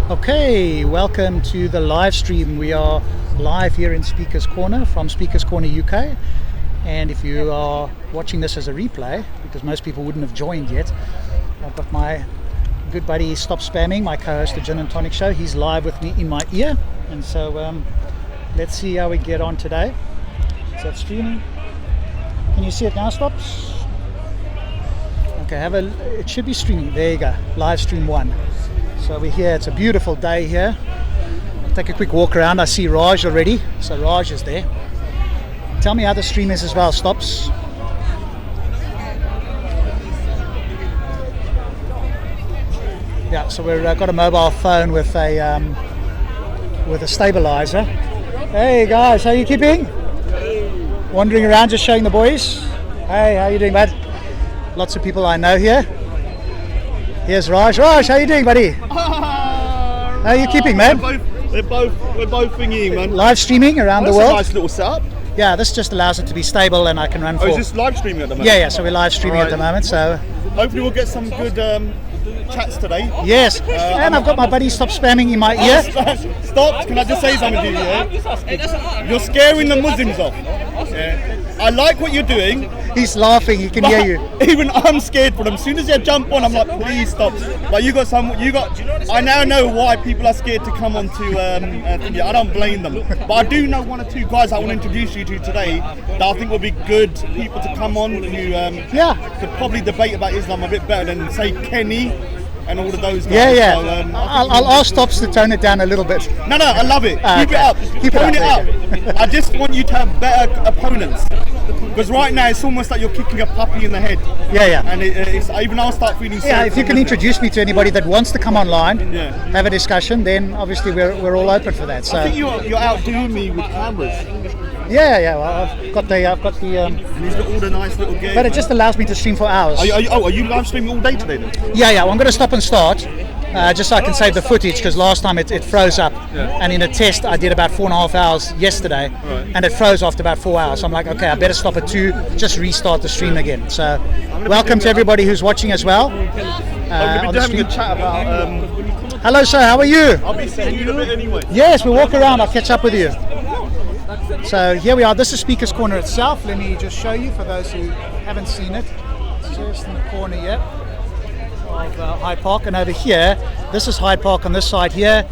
Okay, welcome to the live stream. We are live here in Speakers Corner from Speakers Corner UK. And if you are watching this as a replay, because most people wouldn't have joined yet, I've got my good buddy Stop Spamming, my co-host of Gin and Tonic Show. He's live with me in my ear. And so let's see how we get on today. Is that streaming? Can you see it now, Stops? Okay, it should be streaming. There you go, live stream 1. So we're here, it's a beautiful day here. I'll take a quick walk around. I see Raj already, so Raj is there. Tell me how the stream is as well, Stops. Yeah, so we've got a mobile phone with a stabilizer. Hey guys, how are you keeping? Wandering around just showing the boys. Hey, how you doing, bud? Lots of people I know here. Here's Raj. Raj, how you doing, buddy? How are you keeping, man? We're both thingy, man. Live streaming around the That's world. a nice little setup. Yeah, this just allows it to be stable and I can run for... Oh, is this live streaming at the moment? Yeah, so we're live streaming at the moment, so... Hopefully we'll get some good chats today. Yes, and I've got my buddy Stop Spamming in my ear. Stop, can I just say something to you? Yeah? You're scaring the Muslims off. Yeah. I like what you're doing. He's laughing, he can hear you. Even I'm scared for them. As soon as they jump on, I'm like, please stop. But I now know why people are scared to come on to, I don't blame them. But I do know one or two guys I want to introduce you to today that I think will be good people to come on who could probably debate about Islam a bit better than, say, Kenny and all of those guys. Yeah. So, I'll ask Stops to tone it down a little bit. No, I love it. Keep it up. Keep Tone it it up. I just want you to have better opponents. Because right now it's almost like you're kicking a puppy in the head. Yeah. And even I'll start feeling sorry. Yeah, if you can introduce me to anybody that wants to come online, Yeah. have a discussion, then obviously we're all open for that. So I think you're outdoing me with cameras. yeah. Well, I've got the. And he's got all the nice little gear. But it just allows me to stream for hours. Are you live streaming all day today then? Yeah. Well, I'm going to stop and start, just so I can save the footage, because last time it froze up. Yeah. And in a test I did about 4.5 hours yesterday, and it froze after about 4 hours. So I'm like, okay, I better stop at 2, just restart the stream again. So welcome to everybody who's watching as well. We've been having a chat about... Hello sir, how are you? I'll be seeing you in a bit anyway. Yes, we'll walk around, I'll catch up with you. So here we are, this is Speakers Corner itself. Let me just show you for those who haven't seen it. It's just in the corner here of Hyde Park, and over here, this is Hyde Park on this side here.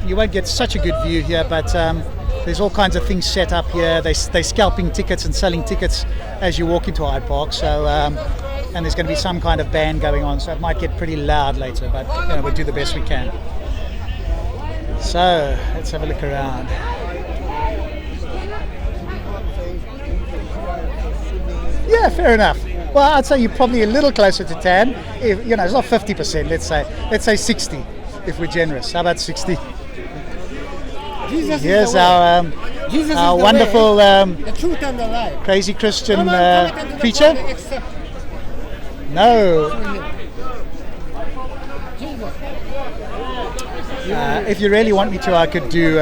You won't get such a good view here, but there's all kinds of things set up here. They're scalping tickets and selling tickets as you walk into Hyde Park. So and there's going to be some kind of band going on, so it might get pretty loud later, but we'll do the best we can. So let's have a look around. Yeah, fair enough. Well, I'd say you're probably a little closer to tan. If, it's not 50%. Let's say 60, if we're generous. How about 60? Here's our wonderful the truth and the life. crazy Christian preacher. No. If you really want me to, I could do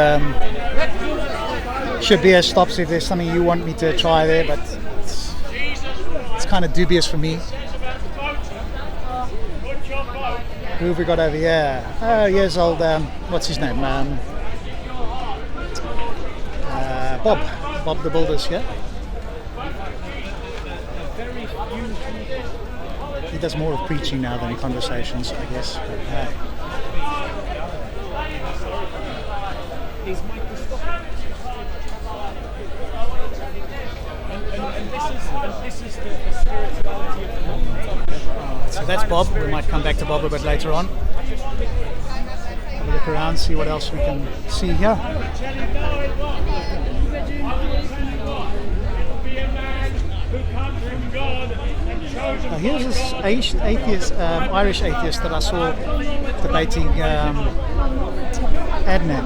Shabir Stops if there's something you want me to try there, but it's kind of dubious for me. Who have we got over here? Oh, here's old, what's his name? Bob the Builder's here. He does more of preaching now than conversations, I guess. But, So that's Bob. We might come back to Bob a bit later on. Have a look around, see what else we can see here. Here's this Irish atheist that I saw debating Adnan.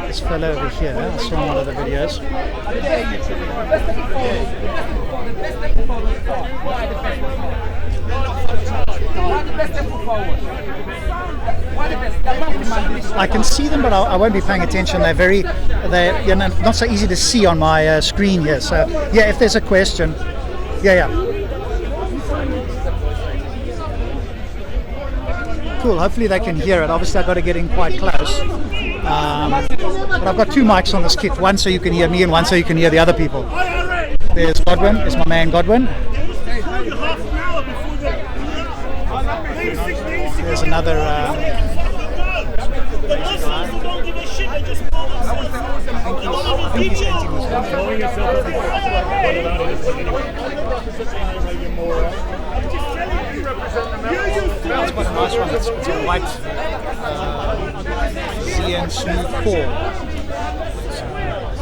This fellow over here, I saw in one of the videos. I can see them, but I won't be paying attention. They're not so easy to see on my screen here. So yeah, if there's a question, yeah. Cool. Hopefully they can hear it. Obviously I've got to get in quite close. But I've got two mics on this kit. One so you can hear me and one so you can hear the other people. There's Godwin. There's my man Godwin. There's another... That's quite a nice one. It's a white ZN Smooth 4.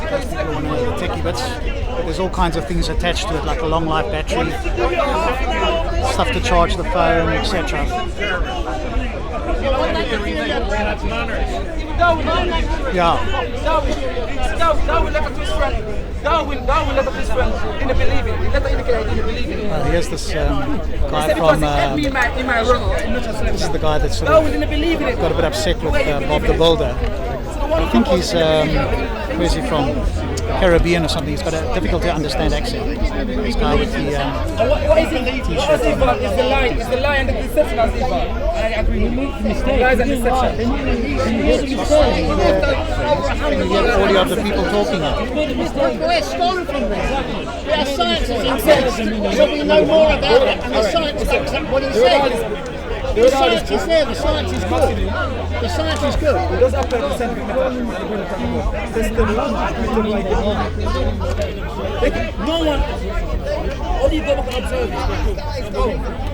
That's one of the techie bits. There's all kinds of things attached to it, like a long life battery, stuff to charge the phone, etc. Yeah. Here's this guy from. This is the guy that's sort of got a bit upset with Bob the Builder. I think he's. Where's he from? Caribbean or something. He's got a difficult to understand accent. This guy with the t-shirt. Is the lie and the deception, Azifa? I agree. Lies and deception. Can you hear the audio of the people talking? We're stolen from this. Our science is intense, so we know more about it, and the science backs up what he said. The science is there, the science is good. The science is good. No one. Only God can observe it.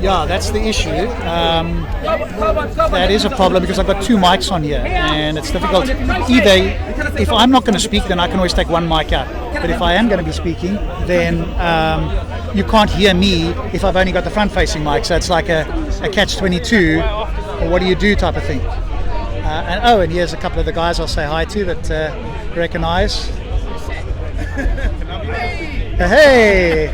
Yeah, that's the issue. That is a problem because I've got two mics on here and it's difficult. Either, if I'm not going to speak, then I can always take one mic out. But if I am going to be speaking, then you can't hear me if I've only got the front-facing mic. So it's like a catch-22, or what do you do type of thing. And here's a couple of the guys I'll say hi to that recognize. Hey,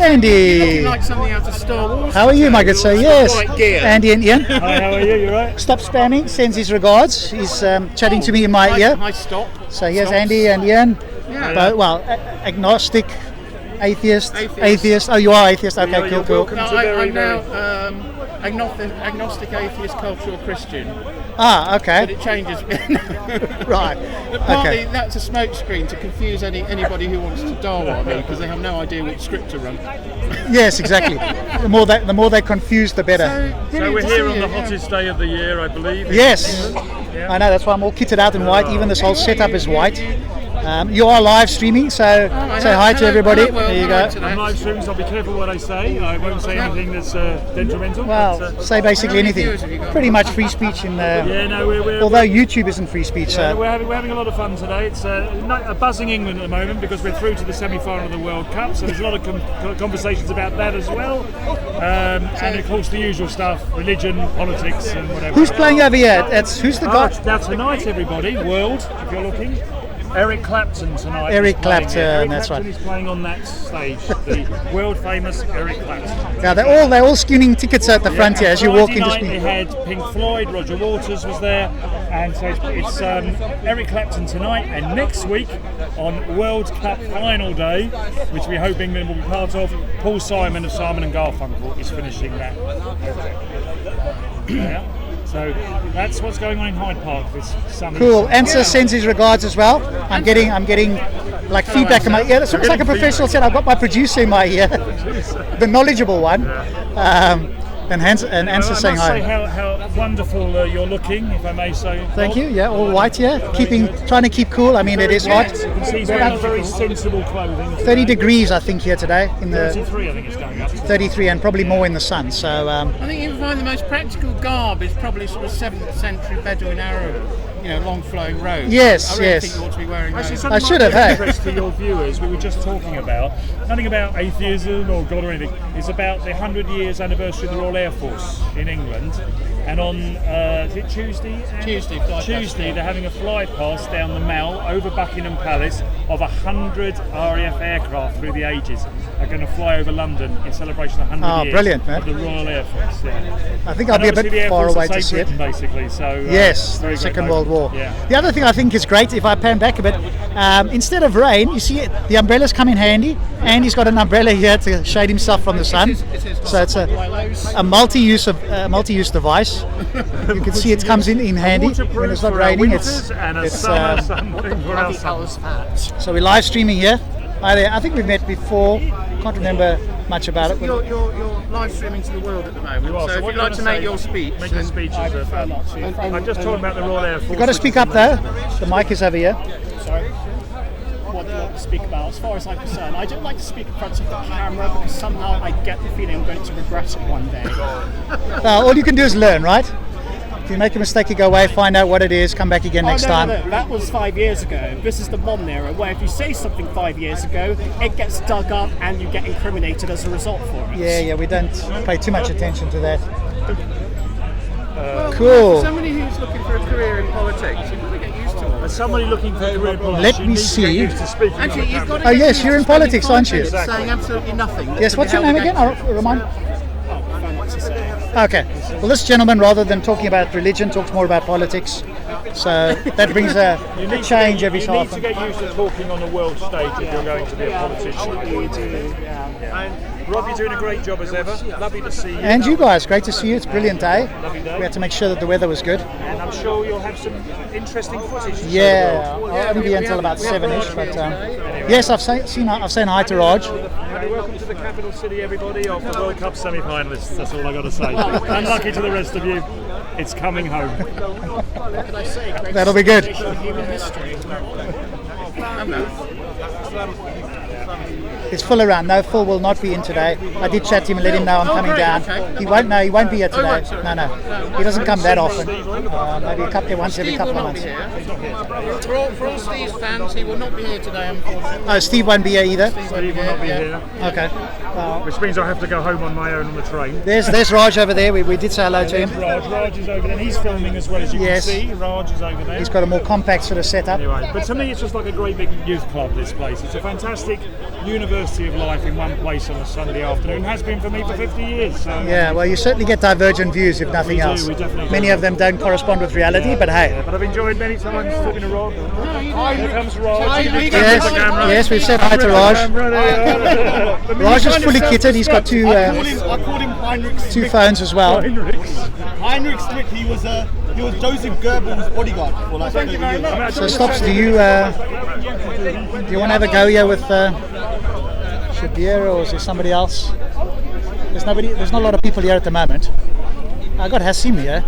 Andy. Like something out of Star Wars. How are you, my good sir? Yes. Andy and Ian. Hi, how are you? You right? Stop spamming. Sends his regards. He's chatting to me in my ear. Hi, stop. So here's Andy and Ian. Yeah. Agnostic, atheist. Oh, you are atheist. Okay, cool. No, I'm now agnostic, atheist, cultural Christian. Ah, okay. But it changes. Right. But partly Okay. that's a smokescreen to confuse anybody who wants to Darwin me because they have no idea which script to run. Yes, exactly. The more they confuse, the better. So we're here on the hottest day of the year, I believe. Yes. Yeah. I know. That's why I'm all kitted out in white. Even this whole setup is white. You are live streaming, so say hi to everybody. There you go. I'm live streaming, so I'll be careful what I say. I won't say anything that's detrimental. Well, but, say basically How many anything. viewers have you got? Pretty much free speech in there. yeah, no, we're Although YouTube isn't free speech, so we're having a lot of fun today. It's a buzzing England at the moment because we're through to the semi-final of the World Cup. So there's a lot of conversations about that as well, and of course the usual stuff: religion, politics, and whatever. who's playing over here? Who's the guy? Now tonight, everybody, world, if you're looking. Eric Clapton tonight. Eric is playing Clapton, it. Eric that's Clapton right. is playing on that stage. The world famous Eric Clapton. Yeah, they're all skinning tickets at the front here as you walk Friday into night they speak. had Pink Floyd, Roger Waters was there, and so it's Eric Clapton tonight, and next week on World Cup final day, which we hope England will be part of, Paul Simon of Simon and Garfunkel is finishing that project. Yeah. So that's what's going on in Hyde Park this summer. Cool. Answer sends his regards as well. I'm getting like feedback in my ear. It's almost like a professional set. I've got my producer in my ear, the knowledgeable one. And Answer saying I must say hi. how wonderful you're looking, if I may say. Thank you. Yeah, all white here. Trying to keep cool. I mean, it is hot. You can see he's wearing very sensible clothing. 30 degrees, I think, here today. In the 33, I think it's going up to. 33, and probably more in the sun. So I think you can find the most practical garb is probably sort of 7th century Bedouin Arab, long flowing robes. Yes, I really yes. think you ought to be wearing Actually, those. something I should might have, be of hey. interest to your viewers. We were just talking about nothing about atheism or God or anything. It's about the 100 years anniversary of the Royal Air Force in England, and on is it Tuesday? Tuesday, fly past, Tuesday, yeah. they're having a fly past down the Mall over Buckingham Palace of 100 RAF aircraft through the ages. are going to fly over London in celebration of 100 years brilliant, man. of the Royal Air Force. Yeah. I think I'll be a And obviously the bit Air far Force away will to save see it. Britain, basically. So Yes, very the great Second World moment. War. Yeah. The other thing I think is great, if I pan back a bit, instead of rain, you see the umbrellas come in handy. Andy's got an umbrella here to shade himself from the sun. So it's a multi-use device. You can see it comes in handy when it's not for our raining. winters and a summer something for our summers. So we're live streaming here. Hi there. I think we've met before. Can't remember much about it. You're live streaming to the world at the moment. You are. So if what you'd like do to you make wanna your say? speech, Make your speech. I'm just talking about the Royal Air Force. You've got to speak up though. The mic is over here. Sorry. What do you want to speak about? As far as I'm concerned, I don't like to speak in front of the camera because somehow I get the feeling I'm going to regret it one day. All you can do is learn, right? If you make a mistake, you go away, find out what it is, come back again next time. No. That was 5 years ago. This is the modern era where if you say something 5 years ago, it gets dug up and you get incriminated as a result for it. Yeah, we don't pay too much attention to that. well, Cool. for somebody who's looking for a career in politics, you've got to get used to all As this. somebody looking for a career in politics, Let you me need to see. get used to speaking on Actually, the you've got camera. to Oh, get yes, used you're to in spending politics, 5 aren't you? minutes Exactly. Saying absolutely nothing. Yes, what's your name again? Remind. Okay. Well, this gentleman, rather than talking about religion, talks more about politics. So that brings a change every so You need to often. get used to talking on the world stage if you're going to be a politician. And Rob, you're doing a great job as ever. Lovely to see you. And you guys, great to see you. It's a brilliant day. Lovely day. We had to make sure that the weather was good. And I'm sure you'll have some interesting footage to show Yeah, the world. I'll only be until about we have 7ish. Raj But here yes, I've saying hi to Raj. And welcome to the capital city, everybody, of the World Cup semi-finalists. That's all I got to say. Unlucky to the rest of you, it's coming home. What can I say? Great That'll be good. human history. It's full around. No, Phil will not be in today. I did chat to him and let him know I'm coming great, down. okay. He won't. No, he won't be here today. right, sorry. No. He doesn't come that often. Maybe once every Steve couple will of not be months. here. For all Steve's fans, he will not be here today, unfortunately. Oh, Steve won't be here either. Steve will not be here, Okay. which means I have to go home on my own on the train. There's Raj over there. We did say hello to him. Raj is over there. He's filming as well, as you Yes. can see. Raj is over there. He's got a more compact sort of setup. Anyway, but to me it's just like a great big youth club, this place. It's a fantastic university of life in one place on a Sunday afternoon. Has been for me for 50 years. So Yeah, well, you certainly get divergent views, if nothing We do, else. we definitely Many do. of them don't correspond with reality, but hey. But I've enjoyed many times talking to Rob. Here comes Raj. Yes, we've said hi to Raj. Raj is fully kitted. He's got two I called him Heinrich Strick. two phones as well. Heinrich Strick. He was Joseph Goebbels' bodyguard for like 30 years. So, Stops, do you want to have a go here with Shabir, or is there somebody else? There's not a lot of people here at the moment. I got Hassim here.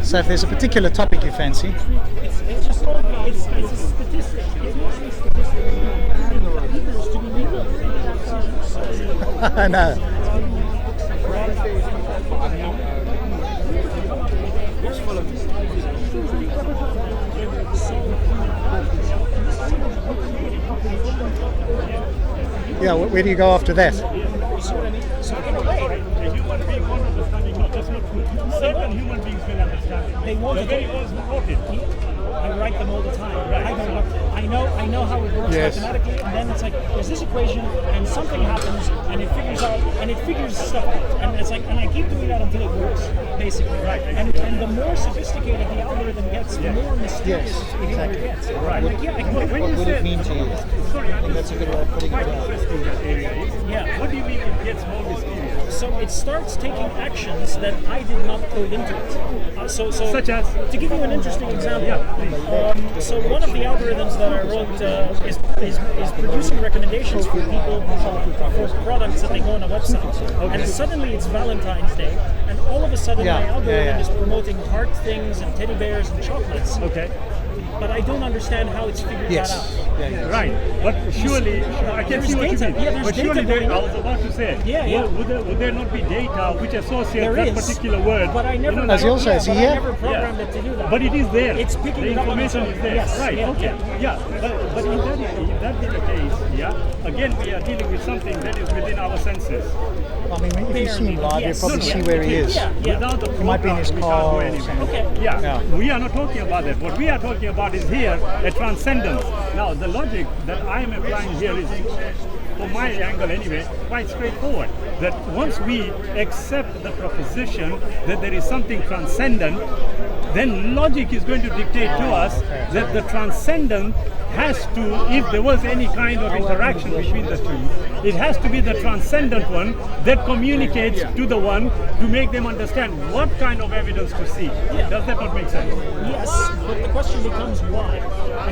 So if there's a particular topic you fancy. I know. Yeah, where do you go after that? Certain human beings will understand. They won't. The very words quoted. I write them all the time. I know how it works Yes. mathematically, and then it's like there's this equation, and something happens, and it figures stuff out, and it's like, and I keep doing that until it works, basically. Right. And the more sophisticated the algorithm gets, the more mysterious Yes, it exactly. gets. Right. Like, yeah, I can When What you would it said, mean to you? sorry, I think that's a good way of putting quite it. interesting that area is. Yeah. What do you mean it gets more mysterious? So it starts taking actions that I did not code into it. So Such as? to give you an interesting example. So one of the algorithms that I wrote is producing recommendations for people for products that they go on a website. And suddenly it's Valentine's Day, and all of a sudden my algorithm is promoting heart things and teddy bears and chocolates. Okay. But I don't understand how it's figured that out. Right, but surely, I can There's see what you data. mean. Yeah, there's but data surely, going I on. was about to say, Yeah. Would there not be data which associates There that is, particular word? but I never. As you also see but here? I never programmed it to do that. But it is there. It's picking the it up on information its own. is there. Yes, Right, yeah, okay. Yeah, but if that be the case, again we are dealing with something that is within our senses. I mean, if you see him live, Yes. you'll probably see where he is. Yeah. Without the He might be in his program, we car or can't go anywhere. Okay. Yeah. We are not talking about that. What we are talking about is here a transcendence. Now, the logic that I am applying here is from my angle anyway, quite straightforward. That once we accept the proposition that there is something transcendent, then logic is going to dictate to us that the transcendent has to, if there was any kind of interaction between the two, it has to be the transcendent one that communicates to the one to make them understand what kind of evidence to see. Does that not make sense? Yes, but the question becomes why.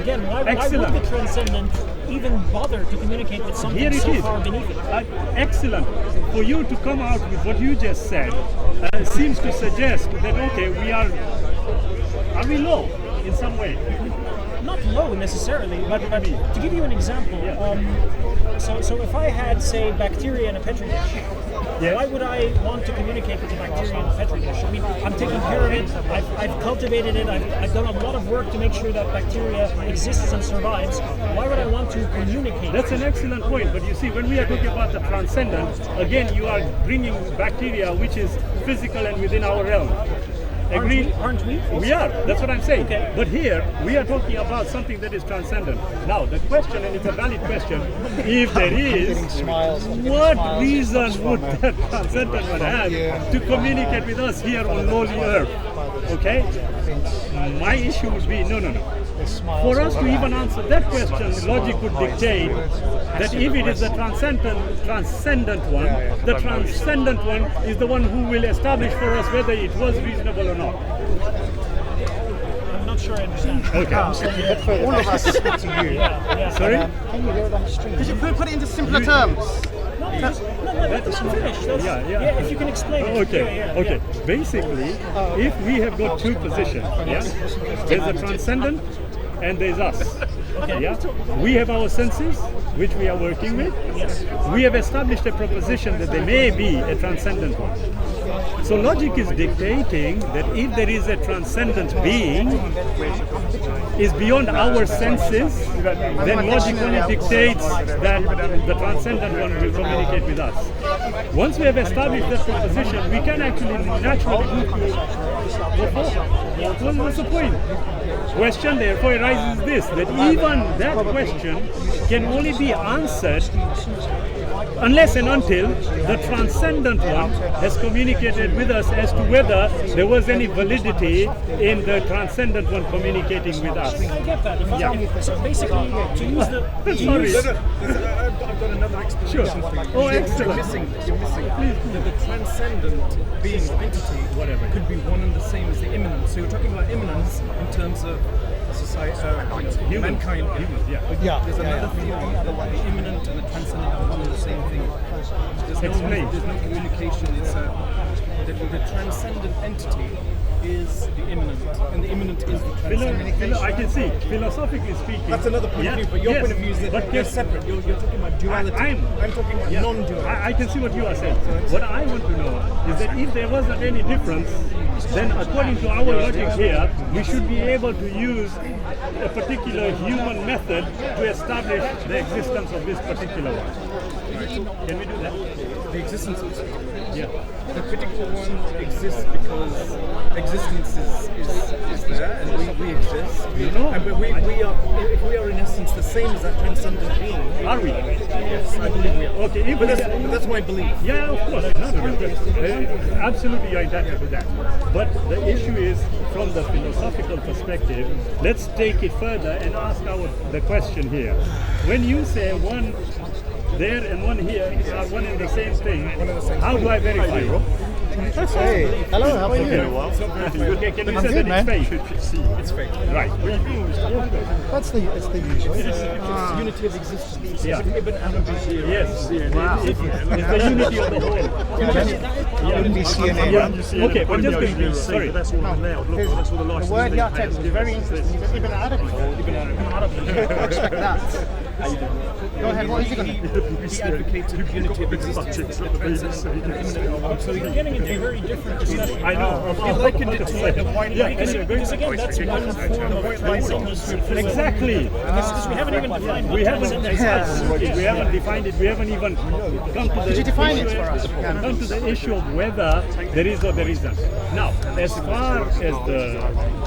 Again, why would the transcendent even bother to communicate with something Here it so is. far beneath it? Excellent. For you to come out with what you just said seems to suggest that, okay, are we low in some way? Not low necessarily, but to give you an example, so if I had, say, bacteria in a petri dish, why would I want to communicate with the bacteria in the petri dish? I mean, I'm taking care of it, I've cultivated it, I've done a lot of work to make sure that bacteria exists and survives. Why would I want to communicate? That's an excellent point, but you see, when we are talking about the transcendent, again, you are bringing bacteria which is physical and within our realm. Agreed? Aren't we? We are. That's what I'm saying. Okay. But here we are talking about something that is transcendent. Now the question, and it's a valid question, if there is, what reason would that transcendent one have to communicate with us here on lowly Earth? Okay? My issue would be no. For us to even answer that question, logic would dictate that if it is the transcendent one, the transcendent one is the one who will establish for us whether it was reasonable or not. I'm not sure I understand. Okay. All of us speak to you. Sorry? Can you hear it on the stream? Could you put it into simpler terms? Let me finish. Yeah. If you can explain it. Okay. Basically, if we have got two positions, there's the transcendent and there's us. Okay. Yeah? We have our senses, which we are working with. Yes. We have established a proposition that there may be a transcendent one. So logic is dictating that if there is a transcendent being is beyond our senses, then logic only dictates that the transcendent one will communicate with us. Once we have established that proposition, we can actually naturally move to what's the point? Question therefore arises this, that even that question can only be answered unless and until the transcendent one has communicated with us as to whether there was any validity in the transcendent one communicating with us. I get that. If you tell me, so basically, to use the... I've got another explanation for you. Oh, excellent. You're missing that the transcendent being or entity could be one and the same as the immanent. So you're talking about immanence in terms of society, mankind. But there's another theory that the immanent and the transcendent are one and the same thing. There's no communication. It's the transcendent entity is the immanent, and the immanent is the transcendent. I can see, philosophically speaking. That's another point of view, but your point of view is that they're separate. You're talking about duality. I'm talking about non-duality. I can see what you are saying. What I want to know is that if there wasn't any difference, then according to our logic here, we should be able to use a particular human method to establish the existence of this particular one. Can we do that? The existence of Yeah. the particular one exists because existence is there, and we exist. But we are, if we are in essence the same as that transcendent being. Are we? Yes, I believe we are. Okay, but that's my belief. Yeah, of course. No. Absolutely, you're entitled to that. But the issue is, from the philosophical perspective, let's take it further and ask the question here. When you say one there and one here are one and the same thing, how do I verify it? Hey, hello, how are you? Okay, can you I'm say good, that man. it's fake? It's fake. Right. It's the usual. It's unity of existence. Yeah. Ibn Arabi. Yes. It's the unity of the whole. Wouldn't be CNN. Okay, but just going to sorry. That's all allowed. Look, that's all the The license. word Yatek is very interesting. He said Ibn Arabi. I respect that. Go ahead, what is he going to do? He advocated unity of existence. So you're getting into a very different discussion. I know. He likened it to like the Because again, that's one form of transcendence. Exactly. Because we haven't even defined what We haven't defined it. We haven't even come to the Could you define it issue, for us? come to the issue of whether there is or there isn't. Now, as far as the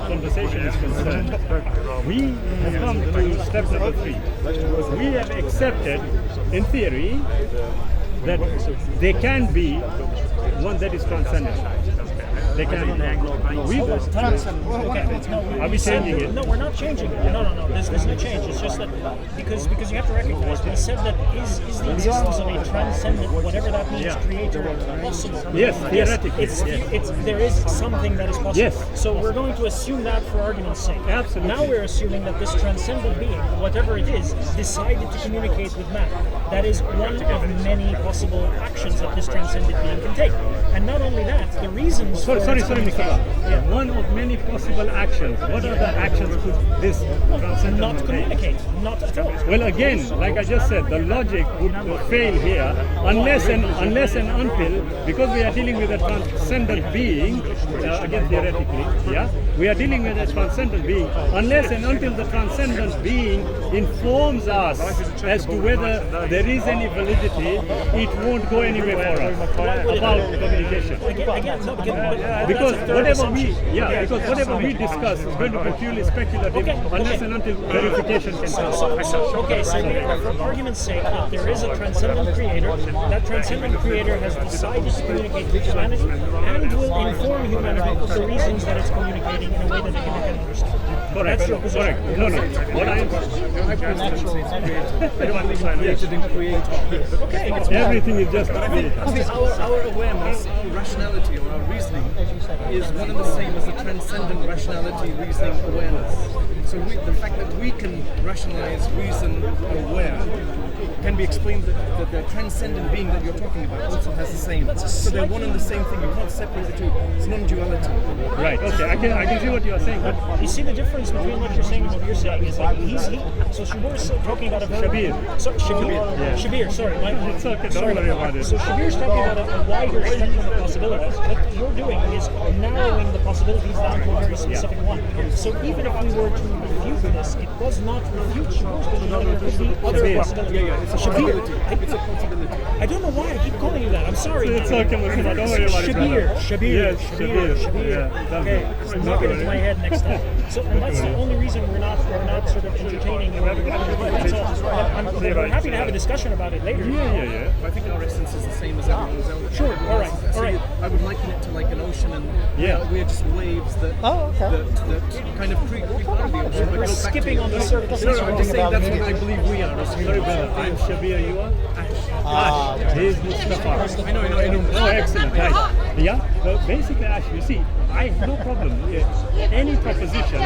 conversation is concerned, we have come to step number 3. We have accepted, in theory, that there can be one that is transcendent. They can. Are we changing it? No, we're not changing it. No. There's no change. It's just that because you have to recognize. We said that is the existence of a transcendent, whatever that means, creator possible. Yes, theoretically. It's there is something that is possible. Yes. So we're going to assume that for argument's sake. Absolutely. Now we're assuming that this transcendent being, whatever it is, decided to communicate with man. That is one of many possible actions that this transcendent being can take. And not only that, the reasons. Sorry, Nicola. One of many possible actions. What other actions could this transcendent not take? communicate, not at all. Well, again, like I just said, the logic would fail here unless and until, because we are dealing with a transcendent being, again theoretically, we are dealing with a transcendent being, unless and until the transcendent being informs us as to whether there is any validity, it won't go anywhere for us about communication. Because whatever we discuss is going to be purely speculative unless and until verification can come. So for argument's sake, if there is a transcendent creator, that transcendent creator has decided to communicate with humanity and will inform humanity of the reasons that it's communicating in a way that they can understand. Correct. That's your position. Correct. No. What I created and created. Okay. everything is just Our awareness, rationality, or our reasoning is one and the same as the transcendent rationality, reasoning, awareness. So the fact that we can rationalize, reason, aware can be explained that the transcendent being that you're talking about also has the same. So they're one and the same thing. You can't separate the two. It's non-duality. right. Okay, I can see what you are saying, but You see the difference between what you're saying and what you're saying is like so Shabir's talking about a very Shabir, sorry. it's okay. Don't worry about it. So Shabir's talking about a wider spectrum of possibilities. What you're doing is narrowing the possibilities down to a very specific one. So even if we were to refute this, it does not refute Shabir's because other possibilities. It's a possibility. It's a possibility. I don't know why I keep calling you that. I'm sorry. It's okay, Mustafa. Don't worry about it. Shabir. Yes, Shabir. Yeah, Okay, so knock it into my head next time. So and that's the only reason we're not sort of entertaining and that's all. We're happy to have a discussion about it later. Yeah. I think our essence is the same as everyone's else. Sure. All right. I would liken it to like an ocean, and we're just waves that kind of creep out the ocean. We're skipping on the surface. No, I'm just saying that's what I believe we are. Sorry, brother. I'm Shabir. You are? Ash. Here's Mustafa. I know. Oh, excellent. Right. Yeah. Well, basically, Ash, you see, I have no problem. Any proposition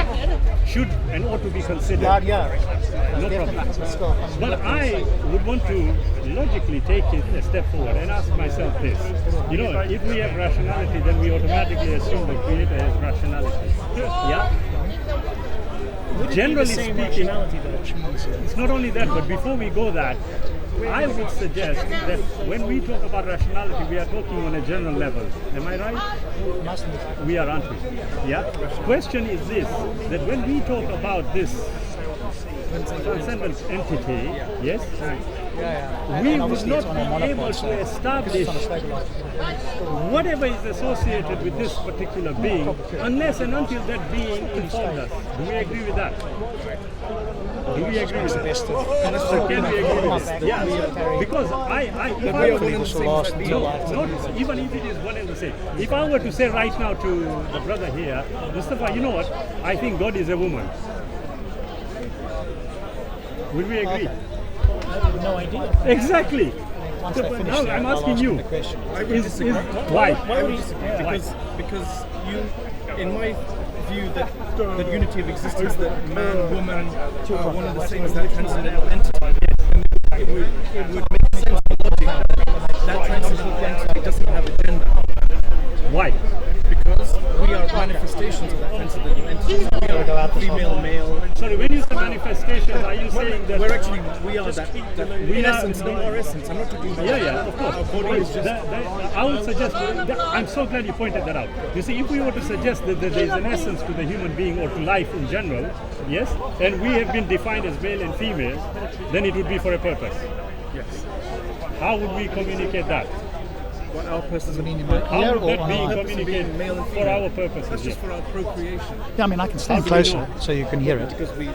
should and ought to be considered. No problem. But I would want to logically take it a step forward and ask myself this. You know, if we have rationality, then we automatically assume the creator has rationality. Yeah? Generally speaking, it's not only that, but before we go that, I would suggest that when we talk about rationality, we are talking on a general level. Am I right? We are, aren't we? Yeah? Question is this, that when we talk about this transcendent entity, yes? We would not be able to establish whatever is associated with this particular being unless and until that being informed us. Do we agree with that? Do we agree with that? So can we agree with that? Yeah, because if I were to even if it is one and the same. If I were to say right now to the brother here, Mustafa, you know what? I think God is a woman. Would we agree? I have no idea. Exactly. Now I'm asking you. Why? I would disagree because you, in my view, that unity of existence, that man, woman are one and the same as that transcendental entity, it would make sense to logic that transcendental entity doesn't have a gender. Why? Because we are manifestations of that transcendental entity. female, male. Sorry, when you say manifestations, are you saying that we are that in essence, not our essence. I'm not talking about of course. Our body is just. I would suggest, I'm so glad you pointed that out. You see, if we were to suggest that there is an essence to the human being or to life in general, yes, and we have been defined as male and female, then it would be for a purpose. Yes. How would we communicate that? What our purpose I mean, in is. my How ear would or that be online? communicated male and for female. our purposes? That's just for our procreation. Yeah, I mean, I can stand How do we closer know? so you can hear it. Because we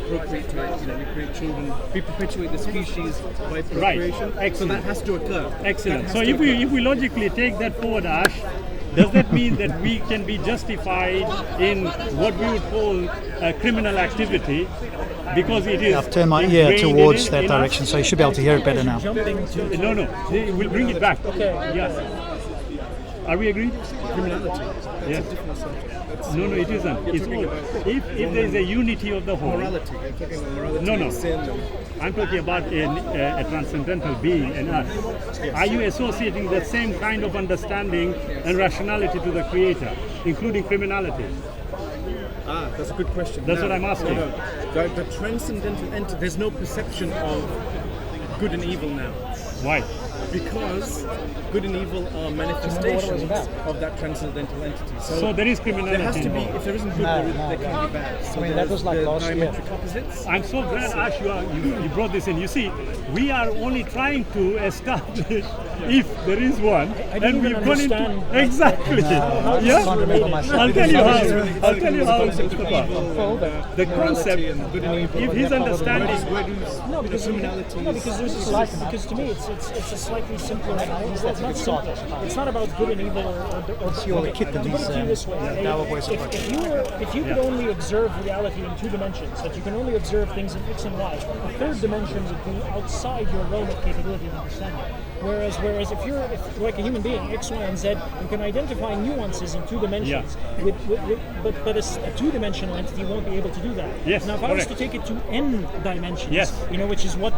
procreate to we create children, we perpetuate the species by procreation. So Excellent. that has to occur. Excellent. That has So to if occur. we logically take that forward, Ash, does that mean that we can be justified in what we would call criminal activity because it is I've turned my ear ingrained towards in that us? direction, so you should be able to hear it better now. Jumping to No, we'll bring it back. Okay. Yeah. Are we agreed? criminality. Yes. That's a different subject. That's No, it isn't. It's talking all, about if there is a unity of the whole. morality. You're talking about morality. No. and sin. I'm talking about a transcendental being and us. Are you associating that same kind of understanding and rationality to the Creator, including criminality? That's a good question. That's what I'm asking. No. The transcendental entity, there's no perception of good and evil now. Why? Because good and evil are manifestations of that transcendental entity. So there is criminality there has to be, involved. if there isn't good, No, there can be bad. So I mean, that was like the last year. diametric opposites. I'm so glad, Ash, you brought this in. You see, we are only trying to establish if there is one, I don't and even we've gone into understand exactly. how I Yeah, can't remember myself. I'll tell you how. I'll tell you The how. concept of Mustafa. evil, The concept, and good and evil. if his understanding, No, because criminality no, because there's because to me it's a slightly simpler. It's not simpler. It's not about good and evil or your kit that to put he's, it to you this way. Dawa Boys of If you could only observe reality in two dimensions, that you can only observe things in X and Y, a third dimension would be outside your realm of capability and understanding. Whereas if you're like a human being, X, Y, and Z, you can identify nuances in two dimensions. But a two-dimensional entity won't be able to do that. Yes, Now, if I was correct. to take it to n dimensions, Yes. which is what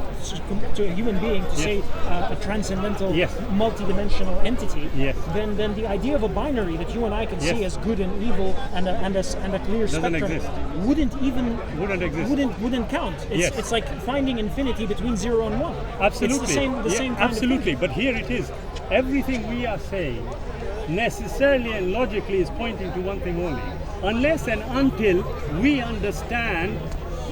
to a human being to say a transcendental, Yes. multi-dimensional entity, Yes. then the idea of a binary that you and I can see Yes. as good and evil and a clear Doesn't spectrum exist. wouldn't even Wouldn't exist. wouldn't count. Yes. It's like finding infinity between 0 and 1. absolutely, It's the same Yeah, kind of absolutely. But here it is. Everything we are saying necessarily and logically is pointing to one thing only. Unless and until we understand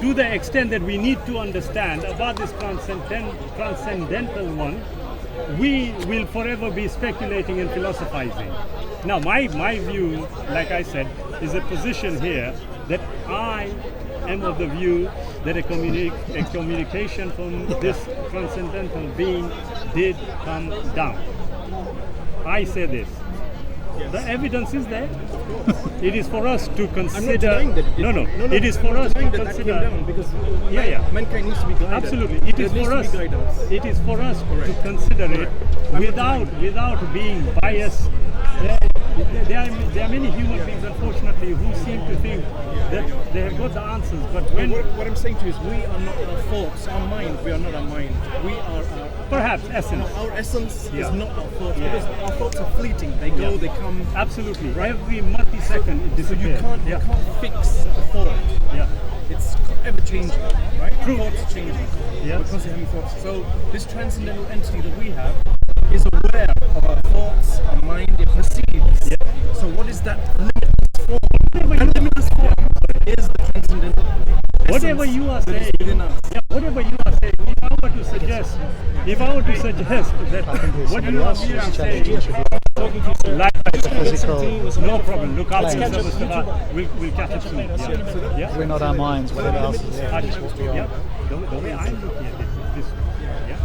to the extent that we need to understand about this transcendental one, we will forever be speculating and philosophizing. Now, my view, like I said, is a position here that I am of the view that a communication from this transcendental being did come down. I say this. The evidence is there. It is for us to consider. denying that it- No. No, It is for us to denying that came consider. down because Yeah. mankind needs to be guided. Absolutely, it There is needs for to us. be guidance. It is for us to Correct. consider it Correct. without being biased. There are many human beings, unfortunately, who seem to think that they have got the answers, but when What I'm saying to you is we are not our thoughts, our mind, we are not our mind. We are perhaps essence. our essence Yeah. is not our thoughts because our thoughts are fleeting. They go, Yeah. they come. Absolutely, every millisecond it So you disappears. can't fix a thought. Yeah. It's ever changing, right? True. Thoughts changing. Yeah. We're constantly having thoughts. So this transcendental entity that we have is aware of our thoughts, our mind, it perceives. Yeah. So what is that limitless form? And limitless form is the transcendental Whatever essence you are that is saying, within us. yeah, whatever you are saying, if I were to suggest that what you are here saying, likewise, no problem. Look, I'll Catch see up Mustafa. We'll catch up soon. Yeah. We're not our minds, whatever else is there. That's what we are. Yeah. The way I'm looking at it is this. Yeah.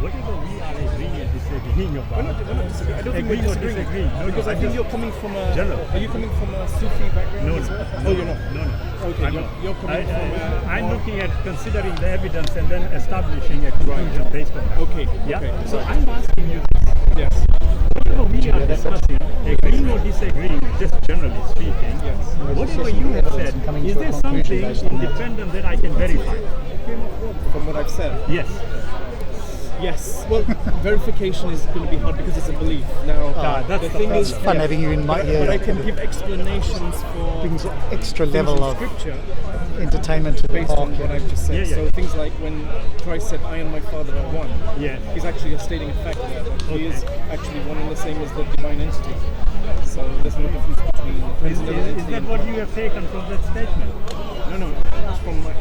Whatever we are agreeing and disagreeing about. We're not disagreeing. I don't think Agreeing we're or disagreeing. disagreeing. No, Because I think you're coming from a. General. Are you coming from a Sufi background? No, as well? no. Oh, you're not. No. Okay, I'm you're- not. you're coming from I'm looking at considering the evidence and then establishing a conclusion based on that. Okay. Yeah. Okay. So I'm asking you, Yes. whatever we are discussing, agreeing or disagreeing, just generally speaking, whatever you have said, is there something independent that I can verify? From what I've said. Yes. Yes. Well, verification is going to be hard because it's a belief. Now, that's the thing is, fun having you in my but I ear. can give explanations for Brings extra things level in of scripture entertainment to the based park. on what I've just said. Yeah, yeah. So things like when Christ said, "I and my Father are one," Yeah. he's actually stating a fact there that he is actually one and the same as the divine entity. So there's no difference between Is that what you have taken from that statement? No, it's from my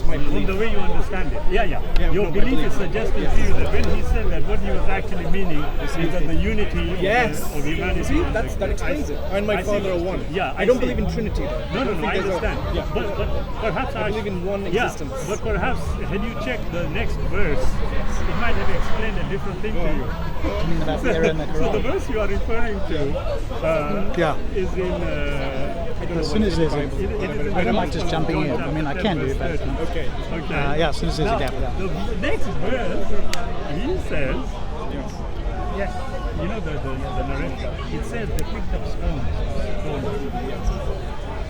From belief. the way you understand it. Yeah. Yeah, Your no, my belief belief. is suggesting to you that when he said that, what he was actually meaning is that the unity of humanity. See, that explains it. I and my I see. Father are one. Yeah, I don't see. believe in Trinity though. No, I understand. Yeah. But perhaps I believe in one existence. Yeah, but perhaps when you check the next verse, it might have explained a different thing to you. I mean, about the error in the So the Quran. verse you are referring to is in. As soon as there's a, I don't like just jumping in. I mean, I can do, but Okay. yeah, as soon as there's a gap. Yeah. The next verse, he says, yes, you know the narrator, it says they picked up stones.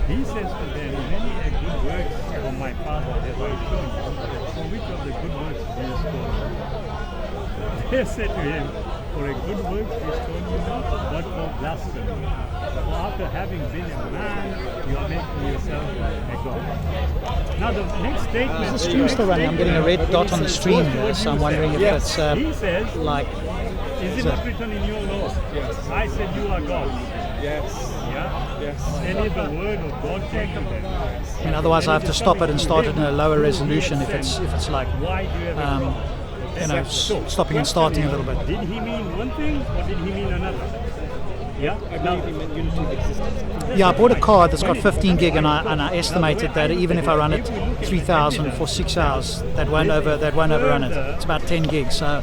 He says to them, many a good works from my Father they were shown you, for which of the good works do you stone? They said to him, for a good work we stone you not, but for blasphemy. For after having been a man, you are making yourself a God. Now the next statement. Is the stream still running? I'm getting a red dot on the stream here, so I'm wondering if it's He says, like. is it not written in your law? Yes. I said you are God. Yes. Yeah? Yes. Any the word of God taken them. I mean, otherwise I have to stop it and start it in a lower resolution if it's like Why do you have stopping and starting a little bit. Did he mean one thing or did he mean another? Yeah? I believe he meant unity of existence. Yeah, I bought a card that's got 15 gig, and I estimated that even if I run it 3,000 for 6 hours, that won't overrun it. It's about 10 gigs, so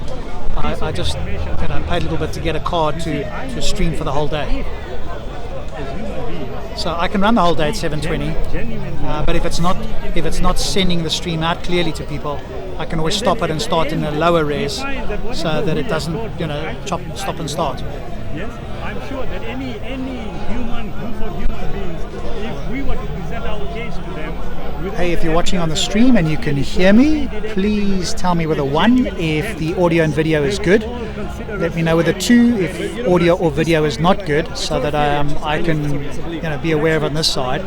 I just paid a little bit to get a card to stream for the whole day. So I can run the whole day at 720, but if it's not sending the stream out clearly to people, I can always stop it and start in a lower res, so that it doesn't stop and start. Yes, I'm sure that any human group of human beings, if we were to present our case to them. Hey, if you're watching on the stream and you can hear me, please tell me with a 1 if the audio and video is good. Let me know with a 2 if audio or video is not good, so that I can be aware of it on this side.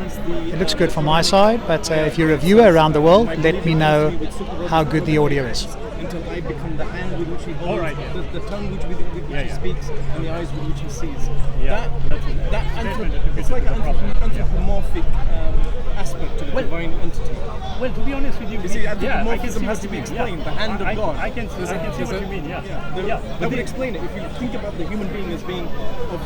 It looks good from my side, but if you're a viewer around the world, let me know how good the audio is. Until I become the hand with which he holds, the tongue with which he speaks, and the eyes with which he sees. It's like an anthropomorphic aspect to the divine entity. Well, to be honest with you, see, anthropomorphism has to be explained. The hand of God. I can see what you mean. That would explain it. If you think about the human being as being of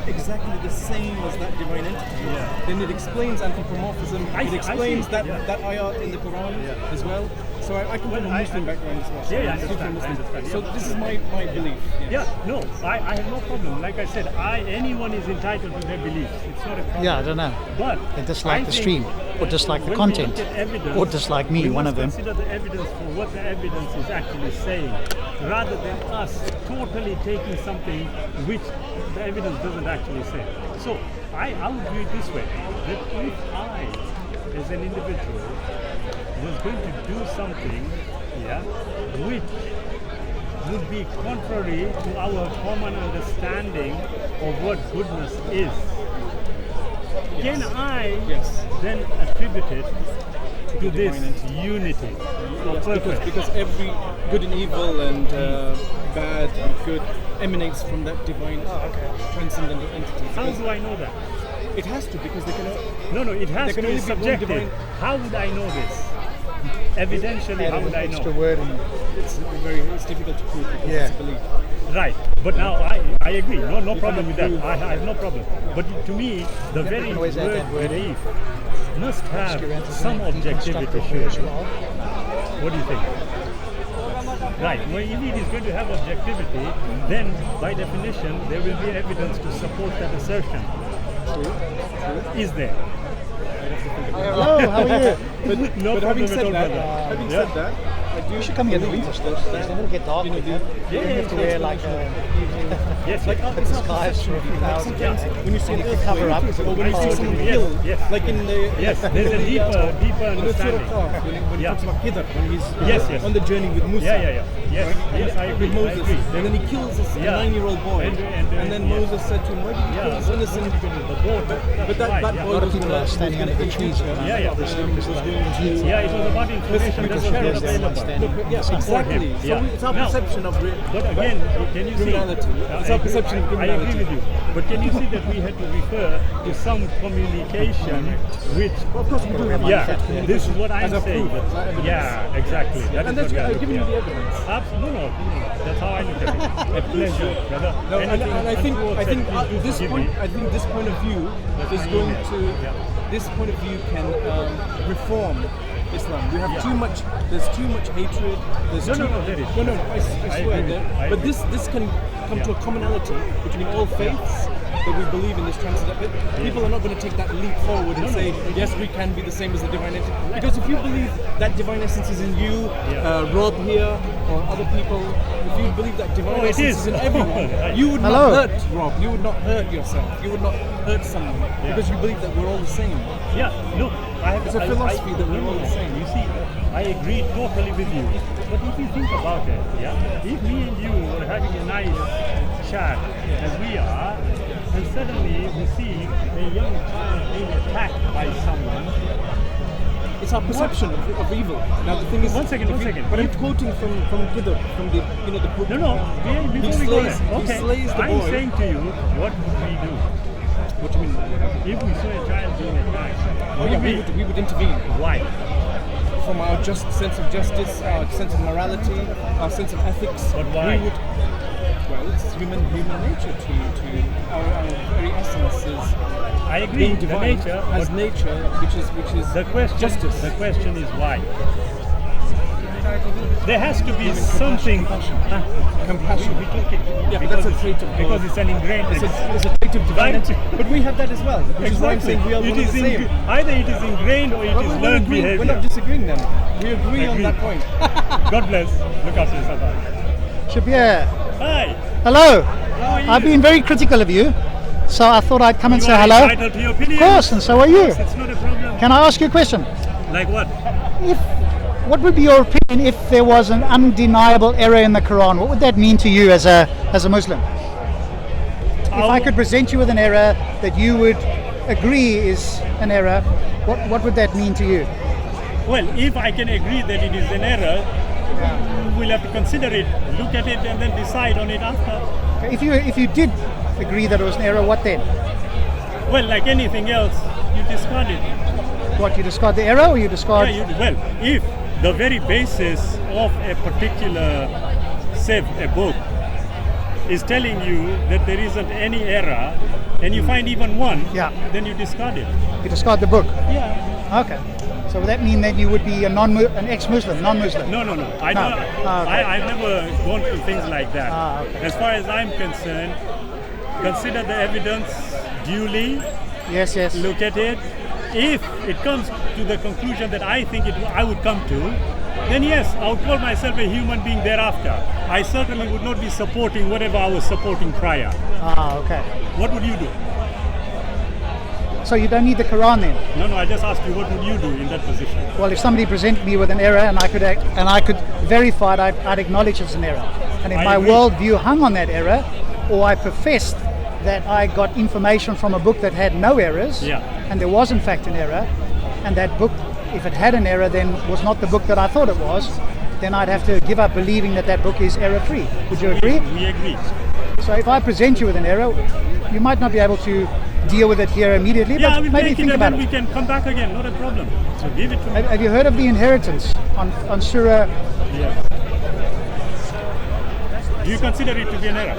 exactly the same as that divine entity, then it explains anthropomorphism. It explains that ayat in the Quran as well. So I come from a Muslim background as well. So I understand. So this is my belief. Yes. No, I have no problem. Like I said, anyone is entitled to their beliefs. It's not a problem. Yeah, I don't know. But they dislike the stream, or dislike the content, or dislike me, one of them. Consider the evidence for what the evidence is actually saying, rather than us totally taking something which the evidence doesn't actually say. So I would view it this way: that if I, as an individual, was going to do something, which would be contrary to our common understanding of what goodness is, can I then attribute it to this unity of purpose? Because every good and evil and bad and good emanates from that divine transcendental entity. How do I know that? It has to, because they cannot. No, it has to be subjective. How would I know this? Evidentially, how would I know? Extra word in It's difficult to prove because it's a belief. Right, but now I agree. No problem with that. I have no problem. But to me, the very word belief must have some objectivity. What do you think? Right. Well, if it is going to have objectivity, then by definition there will be evidence to support that assertion. True. Is there? Hello, how are you? But having said that, I You should come here in the winter still. It'll get dark. You have to wear like Yes, Like the skies for a few hours. when you see an earthquake, cover up. or when you see someone killed, like in the Yes, there's a deeper in the Surah understanding. Kaf, when he talks about Khidr, when he's Yes. on the journey with Musa. Yes, I agree. With Moses, I agree. and then he kills a 9-year-old boy, And then yes. Moses said to him, "Why did you kill this innocent?" But that A boy lot of was people are standing under the trees. Yeah, it was about information. That's what Yes, was they available. understand. Yeah, exactly. Yeah. So it's our Now, perception of But again, can you see? criminality. It's our perception of I criminality. agree with you. But can you see that we had to refer to some communication which, Of course, we do have this is what I'm as a saying. proof, as evidence. Yeah, exactly. That And is that's what we are I've given you looking the at. evidence. Absolutely, no. That's how I look at it. A pleasure, brother. No, and I think untoward I think that at you this give point me. I think this point of view is going to this point of view can reform Islam. We have too much. There's too much hatred. There's No, too no, there is. No, I swear. agree with you. I But agree. this can come to a commonality between all faiths that we believe in this transcendent. People are not going to take that leap forward and say, yes, we can be the same as the divine essence. Because if you believe that divine essence is in you, Rob here, or other people, if you believe that divine it essence is. is in everyone, Right. you would Hello. not hurt Rob. You would not hurt yourself. You would not hurt someone because you believe that we're all the same. Yeah, look, I have It's a philosophy that we're all the same. You see, I agree totally with you. But if you think about it, if me and you were having a nice chat as we are, and suddenly we see a young child being attacked by someone. It's our perception of evil. Now the thing is, One second. But I'm quoting from Khidr, from the the book. No, before we go there, he slays the I'm boy. saying to you, what would we do? What do you mean? If we saw a child being attacked, Oh, yeah, we would intervene why? from our just sense of justice, our sense of morality, our sense of ethics. But why? We would. Well, it's human nature to our very essence is I agree. being The divine nature, as but nature, which is the question, justice. The question is why. There has to be something. Compassion. We took it Yeah, but because that's a it's- trait of God. because it's an ingrained. It's a trait of divinity. But we have that as well. Which is why I'm Exactly. saying we are It one is and the same. either it is ingrained or it But is we're learned agreeing. behavior. We're not disagreeing then. We agree on Agree. that point. God bless. Look after yourself. Shabir, Hi. hello. How are you? I've been very critical of you, so I thought I'd come and You say are hello. entitled to your opinion. Of course, and so are you. It's not a problem. Can I ask you a question? Like what? What would be your opinion if there was an undeniable error in the Quran? What would that mean to you as a Muslim? If I could present you with an error that you would agree is an error, what would that mean to you? Well, if I can agree that it is an error, we'll have to consider it, look at it, and then decide on it after. If you did agree that it was an error, what then? Well, like anything else, you discard it. What, you discard the error or you discard? Well, if the very basis of a particular, say, a book, is telling you that there isn't any error, and you find even one, then you discard it. You discard the book? Yeah. Okay. So would that mean that you would be an ex-Muslim, non-Muslim? No. I No. don't. Okay. I've never gone to things like that. Okay. As far as I'm concerned, consider the evidence duly. Yes. Look at it. If it comes to the conclusion that I think I would come to, then yes, I would call myself a human being thereafter. I certainly would not be supporting whatever I was supporting prior. Okay. What would you do? So you don't need the Quran then? No, I just asked you, what would you do in that position? Well, if somebody presented me with an error and I could verify it, I'd acknowledge it's an error. And if I my agree. worldview hung on that error, or I professed that I got information from a book that had no errors, and there was in fact an error, and that book, if it had an error, then was not the book that I thought it was, then I'd have to give up believing that book is error-free. Would you agree? We agree. So if I present you with an error, you might not be able to deal with it here immediately, Yeah, I but will maybe take think it and about then it. we can come back again, not a problem. So give it to me. Have you heard of the inheritance on Surah? Yes. Do you consider it to be an error?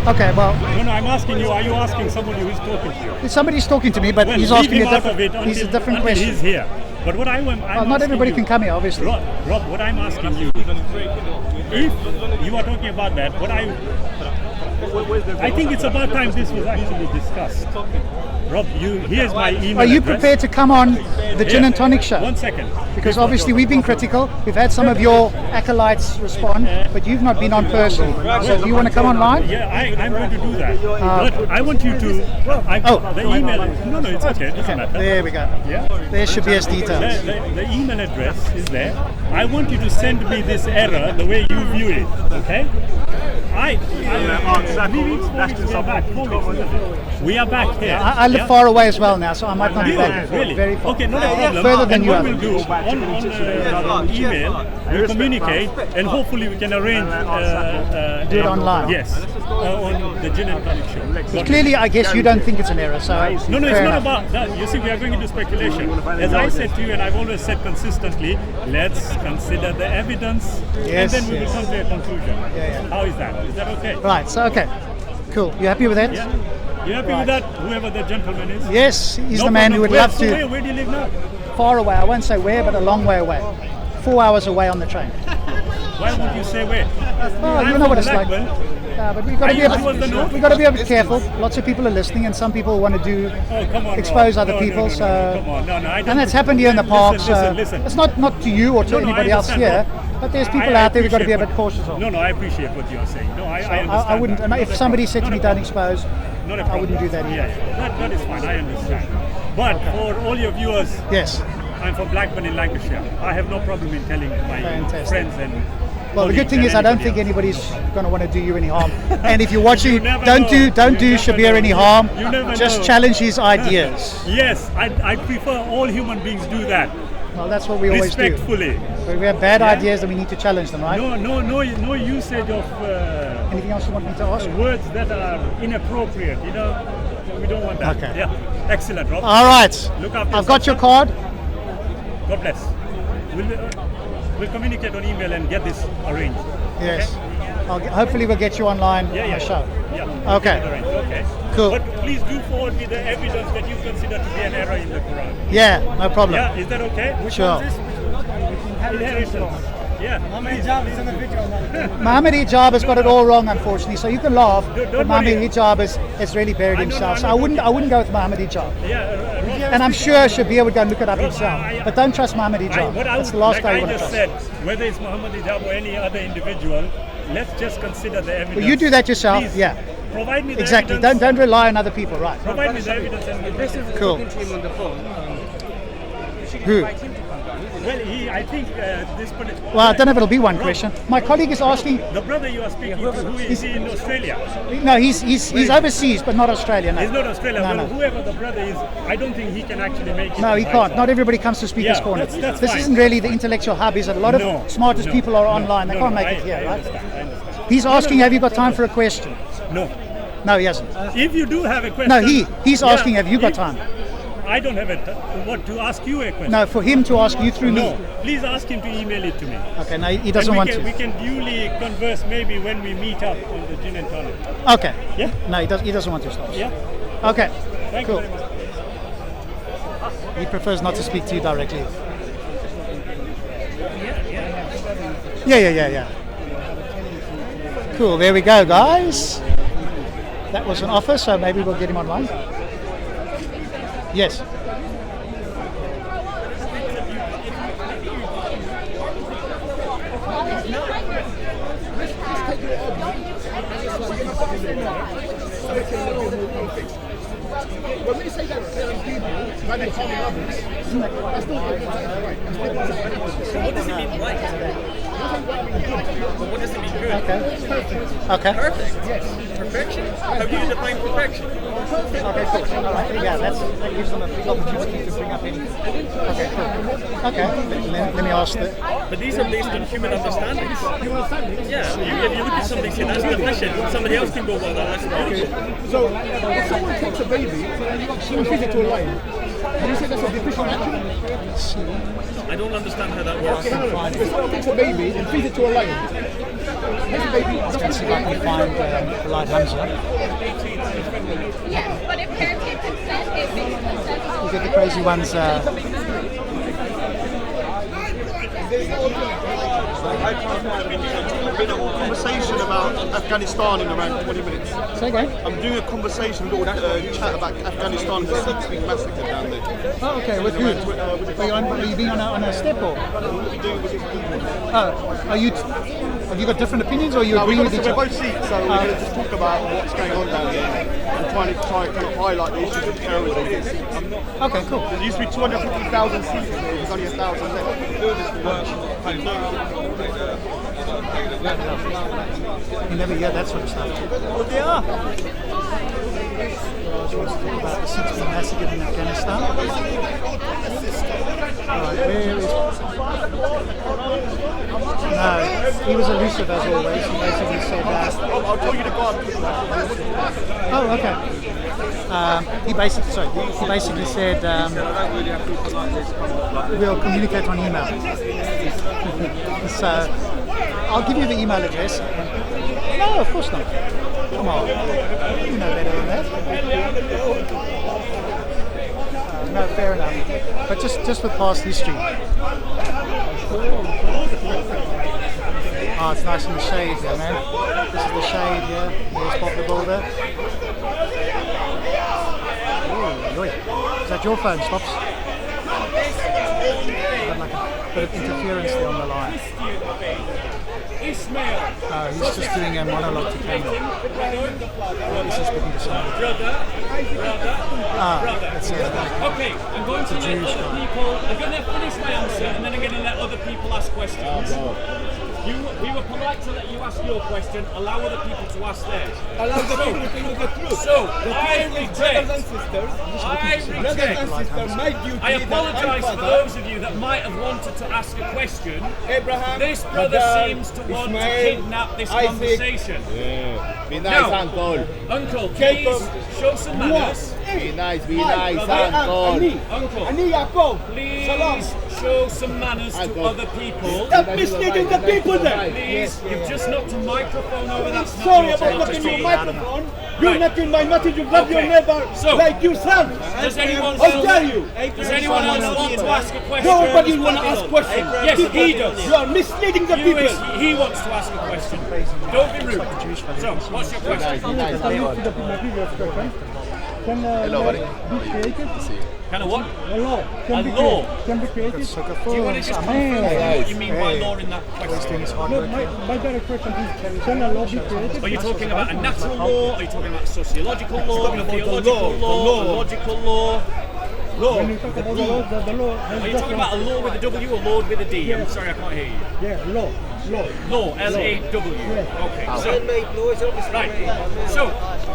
Okay, well, No, I'm asking you, are you asking somebody who is talking to you? somebody's talking to me, but Well, he's leave asking him a out of it different, he's a until- different until question. he's here. But what I'm Well, not asking everybody you, can come here, obviously. Rob, what I'm asking you, if you are talking about that, I think it's about time this was actually discussed. Rob, here's my email Are you address. prepared to come on the Gin and Tonic show? 1 second. Because obviously we've been critical. We've had some of your acolytes respond, but you've not been on personally. So do you want to come on live? Yeah, I'm going to do that. But I want you to. The email. No, it's okay. It doesn't matter. There we go. Yeah. There should be as details. The email address is there. I want you to send me this error the way you view it. Okay? We are back here. I live far away as well now, so I might not be back. Really? Very far. Okay, no problem. Further than and you what are. we'll do on email, we'll communicate, and hopefully we can arrange. Do it online. Yes, on the Gin and Tonic show. Clearly, I guess you don't think it's an error, so No, it's fair not enough. about that. You see, we are going into speculation. As I said to you, and I've always said consistently, let's consider the evidence, Yes, and then we yes. will come to a conclusion. Yeah. How is that? Is that okay? Right, so okay. Cool. You happy with that? Yeah. You happy with that? Whoever the gentleman is? Yes, he's No the man problem. who would Where, love so to. Where do you live now? Far away. I won't say where, but a long way away. 4 hours away on the train. Why won't you say where? Well, I'm you know from what it's like. Blackburn. But we've got to be a towards the north? bit. We've got to be a bit careful. Lots of people are listening, and some people want to do Oh, come on, expose Rob. other No, people. no, So, come on. No, I don't and that's happened here in the park. Listen. It's not to you or to No, I anybody else understand, here, Rob. but there's people out there we've got to be a bit appreciate cautious of. No, I appreciate what you're saying. No, I understand. I wouldn't. that. And if Not a somebody problem. said to me, Not a "Don't problem. expose," Not a I problem. wouldn't do that either. Yeah. That is fine. I understand. But for all your viewers, Yes. I'm from Blackburn in Lancashire. I have no problem in telling my Fantastic. friends and. Well, the good colleagues thing and is I don't anybody think else. anybody's going to want to do you any harm. And if you're watching, never don't know. do You Shabir never any know. harm. You never Just know. challenge his ideas. Yes, I prefer all human beings do that Well, that's what we always do. respectfully. When we have bad Yeah. ideas, then we need to challenge them, right? No usage of Anything else you want me to ask? words that are inappropriate. We don't want that. Okay. Yeah, excellent, Rob. All right. Look after I've got your yourself. card. God bless. We'll communicate on email and get this arranged. Yes. Hopefully we'll get you online on Yeah. the show. Yeah. Okay. Arranged. Okay. Cool. But please do forward me the evidence that you consider to be an error in the Quran. Yeah, no problem. Yeah, is that okay? Sure. Inheritance. Yeah. Mohammed Hijab has got it all wrong, unfortunately. So you can laugh, Don't but Mohammed worry. Hijab has really buried I know, himself. I So know, I wouldn't go with Mohammed Hijab. Yeah. And I'm sure Shabir would go and look it up Rob, himself. I- But don't trust Mohammed What Hijab. I That's would, the last like guy I you want to just trust. said, whether it's Muhammad Hijab or any other individual, let's just consider the evidence. Well, you do that yourself, Please, yeah. Provide me the Exactly. evidence. Don't rely on other people, right? Provide me the evidence. And Cool. Who? well, I think this particular. Well, I don't know if it'll be one question. My colleague is asking. The brother you are speaking to, who is he in Australia? No, he's overseas, but not Australia. No. He's not Australia. No, Well, no. whoever the brother is, I don't think he can actually make it. No, he by can't. himself. Not everybody comes to Speaker's Yeah, Corner. that's This fine. isn't really the intellectual hub, is it? A lot of No, smartest no, people are no, online. They no, can't no, make it I here, right? understand. He's asking, have you got time for a question? No. No, he hasn't. If you do have a question. No, he's yeah, asking, have you got if- time? I don't have what to ask you a question. No, for him to ask you through No, me. please ask him to email it to me. Okay, no, he doesn't And want we to. can duly converse maybe when we meet up on the Gin and Tonic. Okay. Yeah? No, he doesn't want to stop. Yeah? Okay. Thank Cool. you very much. He prefers not to speak to you directly. Yeah. Cool, there we go, guys. That was an offer, so maybe we'll get him online. Yes. When we say that people value harming others, that's not right. What does it mean right? What does it mean good? Okay. Perfect. Yes. Perfection? How do you define perfection? Okay, cool. All right. Yeah, that gives them a big opportunity to bring up any. Okay, cool. Okay, let me ask the. But these are based on human understandings. Yeah. If you look at something, say that's definition, somebody else can go, well, that's not. So, if someone takes a baby and feeds it to a lion, do you say that's a deficient action? I don't understand how that works. If someone takes a baby and feeds it to a lion, this baby Let's see if I can find Polite Hamza. Yes, but if parents get consent, it makes consent. You get the crazy ones. I'm doing a whole conversation about Afghanistan in around 20 minutes. Say again? I'm doing a conversation, a little chat about Afghanistan, the 6-week massacre down there. Oh, okay. With who? Are you being on a step or? Have you got different opinions, or you agree with each other? We're both seats, so we're going to just talk about what's going on down there and try to highlight the issues of terrorism. Okay, cool. There used to be 250,000 seats, there's only 1,000 left. You never hear that sort of stuff. Well, they are. She wants to talk about the 6th massacre in Afghanistan. Right, where is... No, he was elusive as always. He basically said that... I'll tell you the guy. Oh, okay. He basically said we'll communicate on email. So I'll give you the email address. No, of course not. Come on, you know better than that. No, fair enough. But just with past history. Oh, it's nice in the shade here, man. This is the shade here. There's Bob the Builder. Ooh, is that your phone, Stops? Got like a bit of interference there on the line. He's just doing a monologue to camera. He's just speaking to someone. That's it. Okay, I'm going to let other people. I'm going to finish my answer, and then I'm going to let other people ask questions. We were polite to let you ask your question, allow other people to ask theirs. Allow the people to know the truth. So, I apologise for those of you that might have wanted to ask a question. Abraham, this brother seems to want to kidnap this conversation. Yeah. Be nice, uncle. Uncle, please show some manners. Be nice, uncle. Uncle, please show some manners to other people. Stop misleading the people then. Please, you've just knocked a microphone over. That's sorry about knocking your microphone. You're knocking my message. You love your neighbor like yourself. Does anyone How dare you? Does anyone else want to ask a question? Nobody want to ask questions. Yes, he does. You are misleading the people. He wants to ask a question. Don't be rude. So, what's your question? Hello, buddy. Kind of what? A law. Can be created. Do you want to just confirm what you mean by law in that question? My direct question is, can a law be created? Are you talking about a natural law? Are you talking about a sociological law? A theological law? A logical law? When you talk about the law, the law has Are you talking about a law with a W or lord with a D? I'm sorry, I can't hear you. Yeah, law. Law, L-A-W. Okay, so, right. So,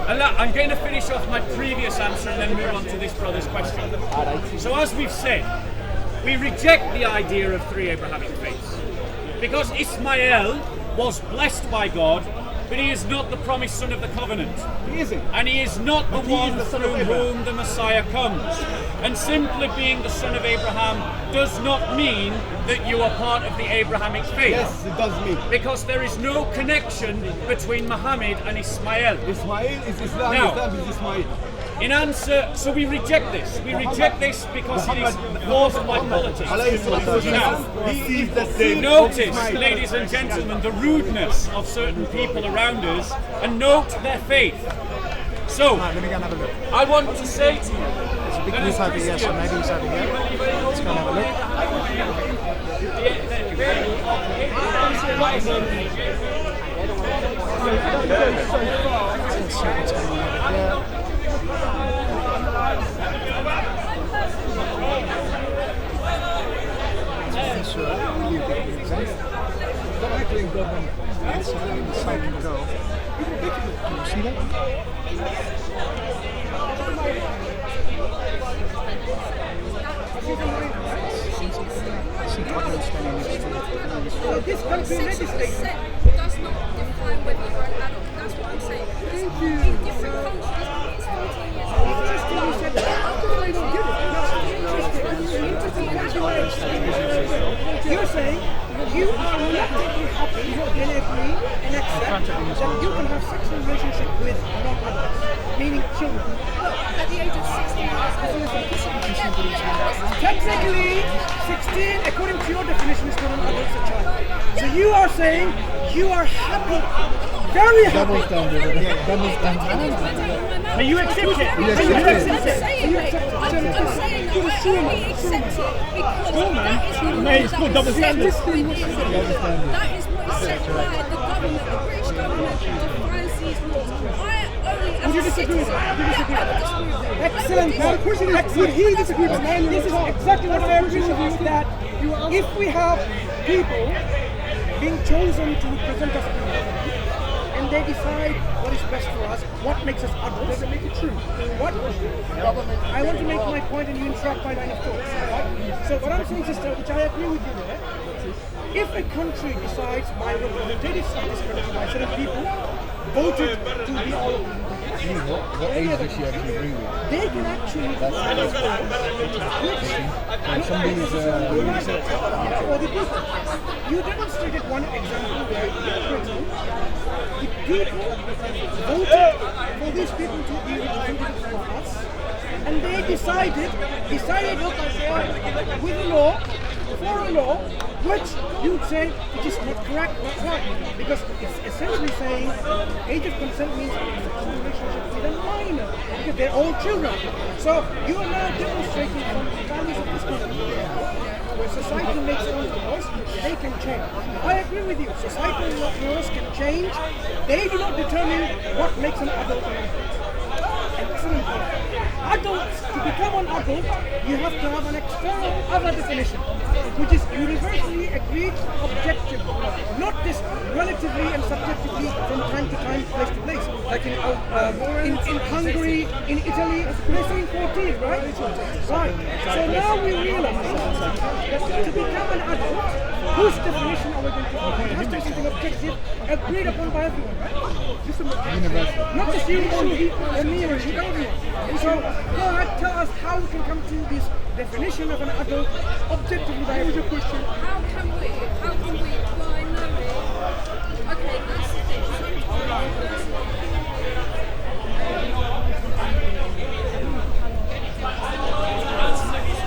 I'm going to finish off my previous answer and then move on to this brother's question. So, as we've said, we reject the idea of three Abrahamic faiths. Because Ismael was blessed by God, but he is not the promised son of the covenant. He isn't. And he is not the one through whom the Messiah comes. And simply being the son of Abraham does not mean that you are part of the Abrahamic faith. Yes, it does mean. Because there is no connection between Muhammad and Ismail. Ismail is Islam, Now, Islam is Ismail. In answer, so we reject this. We reject this because it is caused by politics. Now, notice, ladies and gentlemen, the rudeness of certain people around us, and note their faith. So, I want to say to you, big group over here, so maybe he's over here. Let's go and have a look. Let's see what's going on over here. Second goal. Can you see that? This country legislation does not define whether you're an adult. That's what I'm saying. Thank you. In different countries, it's 14 years old. Interesting you said that. How come they don't get it? You're saying you are reluctantly happy and agree and accept that you can have sexual relationship with non-adults, meaning children. At the age of 16 years old, technically, 16, according to your definition, is not an adult, it's a child. So you are saying you are happy, very happy. But you accept it. I'm saying that I only accept it because that is the law that is set by the government. That is what is set by the government. The British government defines these laws. Would you disagree with that? Excellent. Would he disagree with that? This is exactly what I agree with you, that if we have people being chosen to represent us and they decide what is best for us, what makes us adults, does it make it true? What? I want to make my point and you interrupt my line of thought. Right? So what I'm saying, sister, which I agree with you there, if a country decides by representatives of this country, by certain people, voted to be all of them, what age does she actually agree with? they can actually And somebody's for the people. You demonstrated one example where the people voted for these people to be representatives of us, and they decided with a law, for a law, which you would say it is not correct, not right, because it's essentially saying age of consent means a sexual relationship with a minor, because they're all children. So you are now demonstrating from the values of this country, where society makes their own laws, they can change. I agree with you, societal laws can change, they do not determine what makes an adult an adult. Excellent point. Adults, to become an adult, you have to have an external other definition, which is universally agreed objectively, not just relatively and subjectively from time to time, place to place. Like in Hungary, in Italy, they're saying 14, right? Right. So now we realize that to become an adult, whose definition are we going to have? It has to be something objective, agreed upon by everyone, right? Universal. Not just you or me or you, everyone. So go ahead, tell us how we can come to this definition of an adult objectively by every question. How can we, well I know it, okay, that's the thing,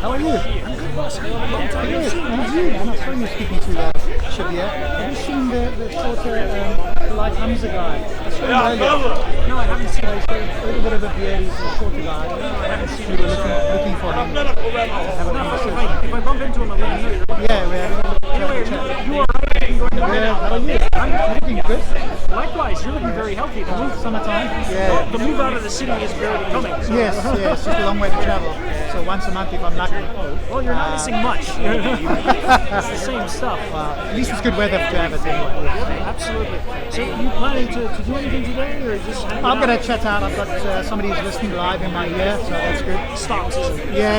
How are you? I'm good, boss. Good. And I saw you speaking to Shabir. Have you seen the shorter light Hamza guy? I saw him earlier. No, I haven't seen him. He's got a little bit of a beard. He's a shorter guy. No, I haven't seen him. Looking for him. Have a conversation. If I bump into him, I'll let him know. Yeah, we're having a chat. You are right. Yeah, how are you? I'm looking good. Likewise, you're looking very healthy. The move, summertime. Yeah. The move out of the city is barely coming. So. Yes, it's just a long way to travel. So once a month if I'm lucky. Well, you're not missing much. It's the same stuff. At least it's good weather to have it anyway. Absolutely. So you planning to do anything today, or just? I'm going to chat out. I've got somebody who's listening live in my ear, so that's good. Stocks, isn't it? Yeah,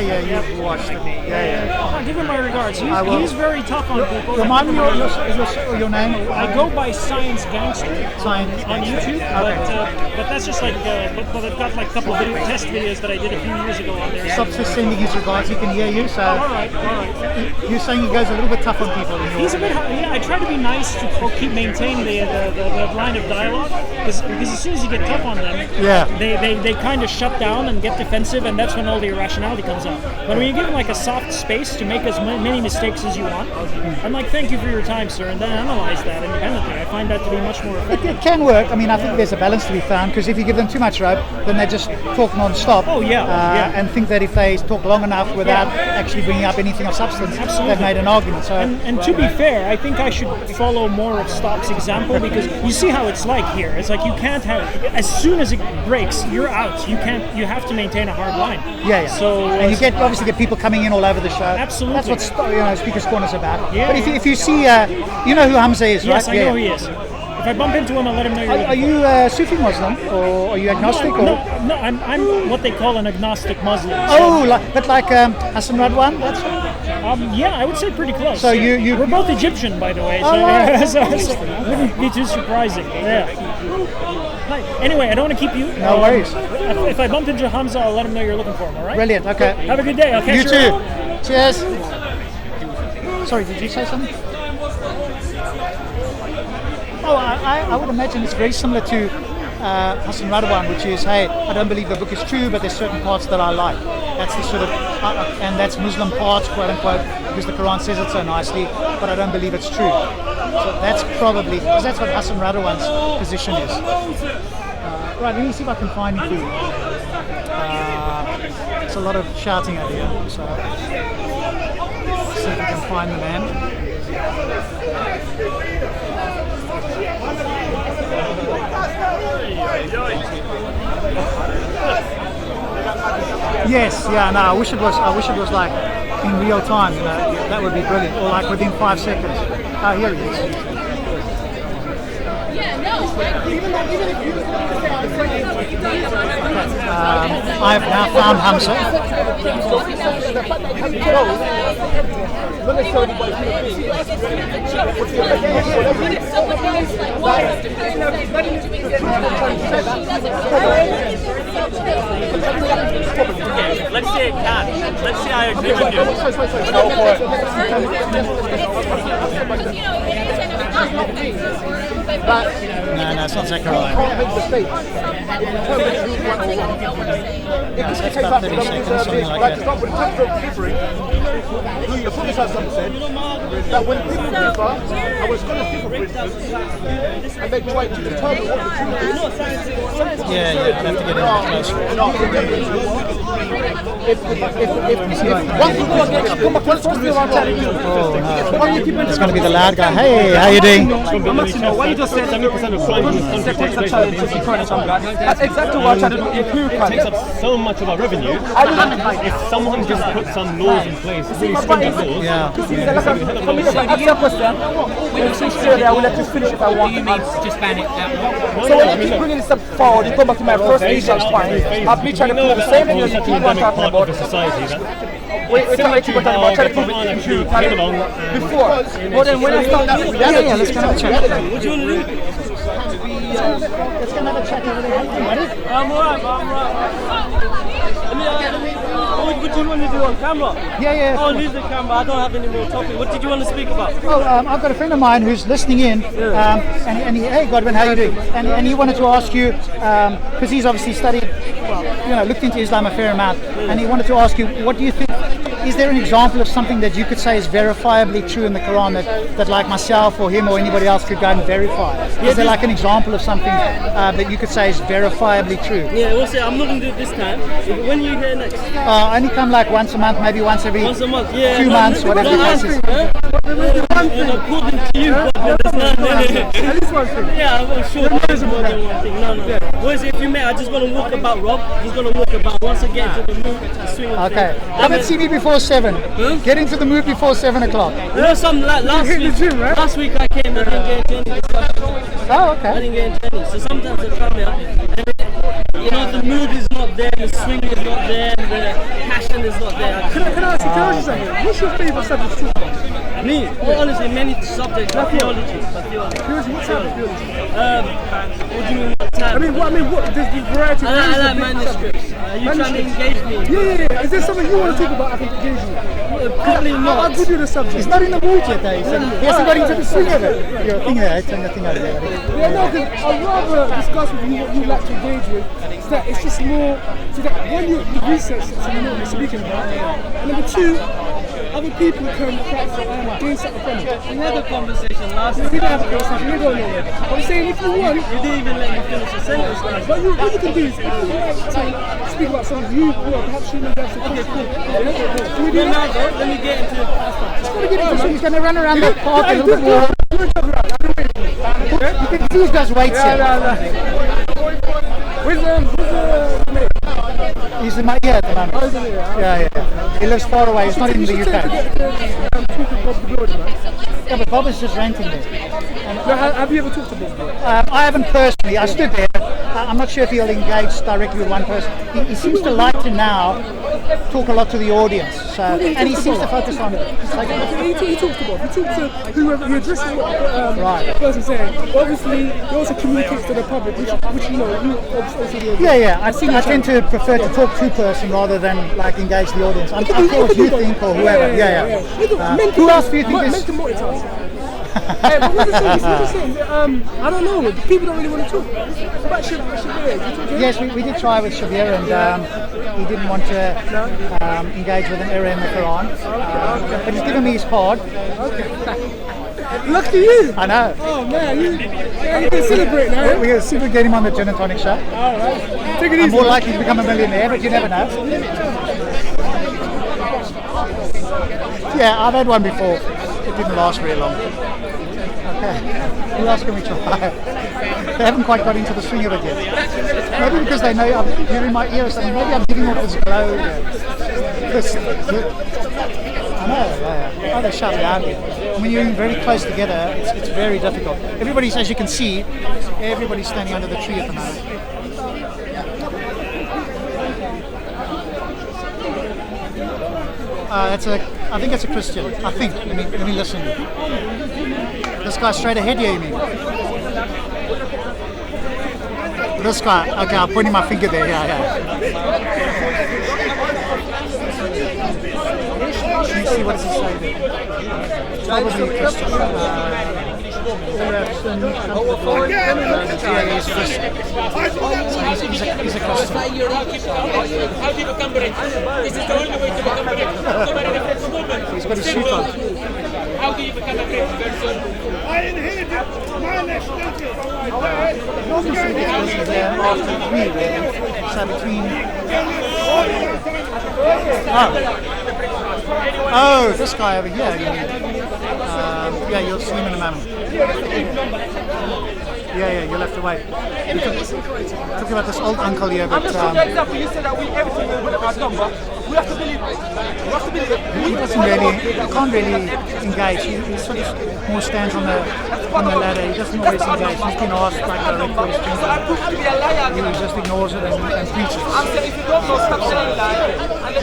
you've watched it. Yeah. Give him my regards. He's very tough on people. Remind me your name. I go by Science Gangster on YouTube, but that's just like, but I've got like a couple of test videos that I did a few years ago on there. Stop just sending his regards. He can hear you. So all right. You're saying he goes a little bit tough on people. He's a bit. I try to be nice to maintain the line of dialogue because as soon as you get tough on them, they kind of shut down and get defensive, and that's when all the irrationality comes out. But when you give them like a soft space to make as many mistakes as you want, I'm like, thank you for your time, sir, and then analyze that independently. I find that to be much more effective. It can work. I mean, I think there's a balance to be found, because if you give them too much rope, then they just talk non-stop. Oh yeah. And think that if they talk long enough without actually bringing up anything of substance, they've made an argument. So and to be fair, I think I should follow more of Stop's example, because you see how it's like here. It's like you can't have, as soon as it breaks, you're out. You have to maintain a hard line. Yeah. So and you obviously get people coming in all over the show. Absolutely. That's what Speaker's Corner is about. Yeah. But if you see, you know who Hamza is, right? Yes, I know who he is. If I bump into him, I'll let him know you're Are you Sufi Muslim, or are you agnostic? No, I'm what they call an agnostic Muslim. Oh, like Hassan Radwan? That's yeah, I would say pretty close. So we're both Egyptian, by the way. So wouldn't be too surprising. Yeah. Anyway, I don't want to keep you. No worries. If I bump into Hamza, I'll let him know you're looking for him. All right. Brilliant. Okay. Have a good day. I'll catch you too. around. Cheers. Sorry, did you say something? Oh, I would imagine it's very similar to Hassan Radwan, which is, hey, I don't believe the book is true, but there's certain parts that I like. That's the sort of, and that's Muslim parts, quote unquote, because the Quran says it so nicely, but I don't believe it's true. So that's probably, because that's what Hassan Radwan's position is. Right, let me see if I can find him for you. There's a lot of shouting out here, so let's see if we can find the man. Yes, yeah, no, I wish it was like in real time, you know, that would be brilliant, or like within 5 seconds. Here he is. I've now found Hamza. Let's see it can. Let's see I agree with you. Go for it. No, it's not Zechariah. That's about 30 seconds, something like that. The Prophet said that when people differ, and when scholars differ, for instance, and they try to determine what the truth is. Yeah, I'd have to get in closer. It's going to be the loud guy. Hey, how you doing? What you just said, 70% of crime is a challenge to that's exactly what I try to do empirically. It takes up so much of our revenue. If someone just puts some laws in place, really stringent laws. For me, if I ask you a question, when you say Syria, I will let you finish if I want. You mean just ban it outright? So when you keep bringing this up forward, you come back to my first initial point. I've been trying to prove the same thing as you keep on talking about. We're trying to prove it empirically before. Well then when I start... Yeah, let's go have a chat. What do you want to do? Let's go have a chat over there. Ready? I'm alright. What do you want to do on camera? Yeah. Oh, leave the camera. I don't have any more topic. What did you want to speak about? Oh, I've got a friend of mine who's listening in, and he, hey Godwin, how you doing? And he wanted to ask you, because he's obviously studied, looked into Islam a fair amount, and he wanted to ask you, what do you think? Is there an example of something that you could say is verifiably true in the Quran that like myself or him or anybody else could go and verify? Is there like an example of something that you could say is verifiably true? Yeah, we'll say I'm not going to do it this time. When are you here next? I only come like once a month, maybe once a month, 2 months, whatever the case is. According to you, at least one thing. Yeah, I'm sure there's more than one thing. No. What is it if you met? I just want to walk about, Rob. Just going to walk about once again to the mood, the swing of okay. things. Come and see me before 7. Get into the mood before 7 o'clock. You know, last week I came and didn't get any discussion. Oh, okay. I didn't get any. So sometimes I come here and the mood is not there, the swing is not there, the passion is not there. Can I ask you something? What's your favourite subject to talk about? Me? Well, honestly, many subjects, but theology. What type of theology? What do you mean, what type? I mean, there's the variety of I like manuscripts. Are you trying to engage me? Yeah. Is there something you want to talk about I can engage you? Probably not. I'll give you the subject. He's not in the mood yet, though. He hasn't got into the swing of it. Your thing there, turn your thing over there. Yeah, no, because I'd rather discuss with you what you like to engage with. So that it's just more, so that when you research it, so you know what you're speaking about. And number 2, other people can perhaps gain something from it. We had a conversation last time. We didn't have a conversation, we don't know it. I'm saying if you want... You didn't even let me finish a sentence. But what you can do is, if you like to speak about something you perhaps shouldn't have to Okay, cool. Can we do that? Let me get into the past one. He's going to run around the park a little bit more. You can see he's got weights here. Where's He's in my ear at the moment. Yeah. He lives far away. He's not in the UK. Yeah, but Bob is just renting there. Have you ever talked to Bob? I haven't personally. I stood there. I'm not sure if he'll engage directly with one person. He seems to like to now talk a lot to the audience. So, and he seems to focus on it. He talks to Bob. He talks to whoever. He addresses what the person's saying. Obviously, he also communicates to the public, which you obviously do. Yeah. I tend to prefer to talk to person rather than like engage the audience. I care what you think or whoever. Yeah. Who else do you think is? Hey, but what you're saying? I don't know. People don't really want to talk. What about Shabir? Yes, we did try with Shabir, and he didn't want to engage with an error in the Quran. But he's given me his card. Lucky you. I know. Oh man, you can celebrate now. We're going to see if we get him on the Gin and Tonic show. All right. Take it easy. I'm more likely to become a millionaire, but you never know. Yeah, I've had one before. It didn't last very long. Okay. Who else can we try? They haven't quite got into the swing of it yet. Maybe because they know I'm hearing my ears. Maybe I'm giving off this glow. I know, yeah. Oh, they shout loudly. When you're very close together, it's very difficult. Everybody's, as you can see, everybody's standing under the tree at the moment. I think it's a Christian. I think. Let me listen. This guy straight ahead here, you mean? This guy. Okay, I'm pointing my finger there. Yeah. Let me see what does he say there. Probably Christian. He's Christian. So he's a Christian. How do you become rich? This is the only way to become rich. He's got his suit on. How do you become a rich person? I inherited my nationality from my dad. This is after 3, really. So between... Oh, this guy over here. Yeah, you'll see him in a moment. Yeah, you'll have to wait. Talking about this old uncle here, but... I'm just for example, you said that everything will put our number. We have to believe it. He doesn't really, he can't really engage. He sort of more stands on the ladder. He doesn't always engage. He's been asked like direct questions. He just ignores it and preaches. I'm saying if you don't know, stop saying that. You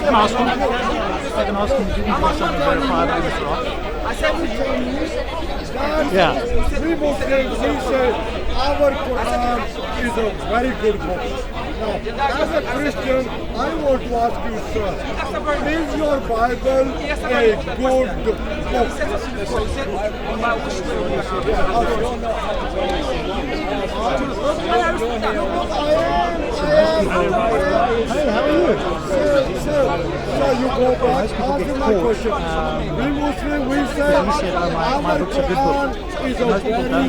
can ask him. I can ask him if you can do something verifiable in this rock. Yeah. We Muslims, we say our Quran is a very good book. Now, as a Christian, I want to ask you, sir, is your Bible a good book? Hey, how are you? Sir, you go back, answer my question. We Muslims, we say our Quran is a very good book.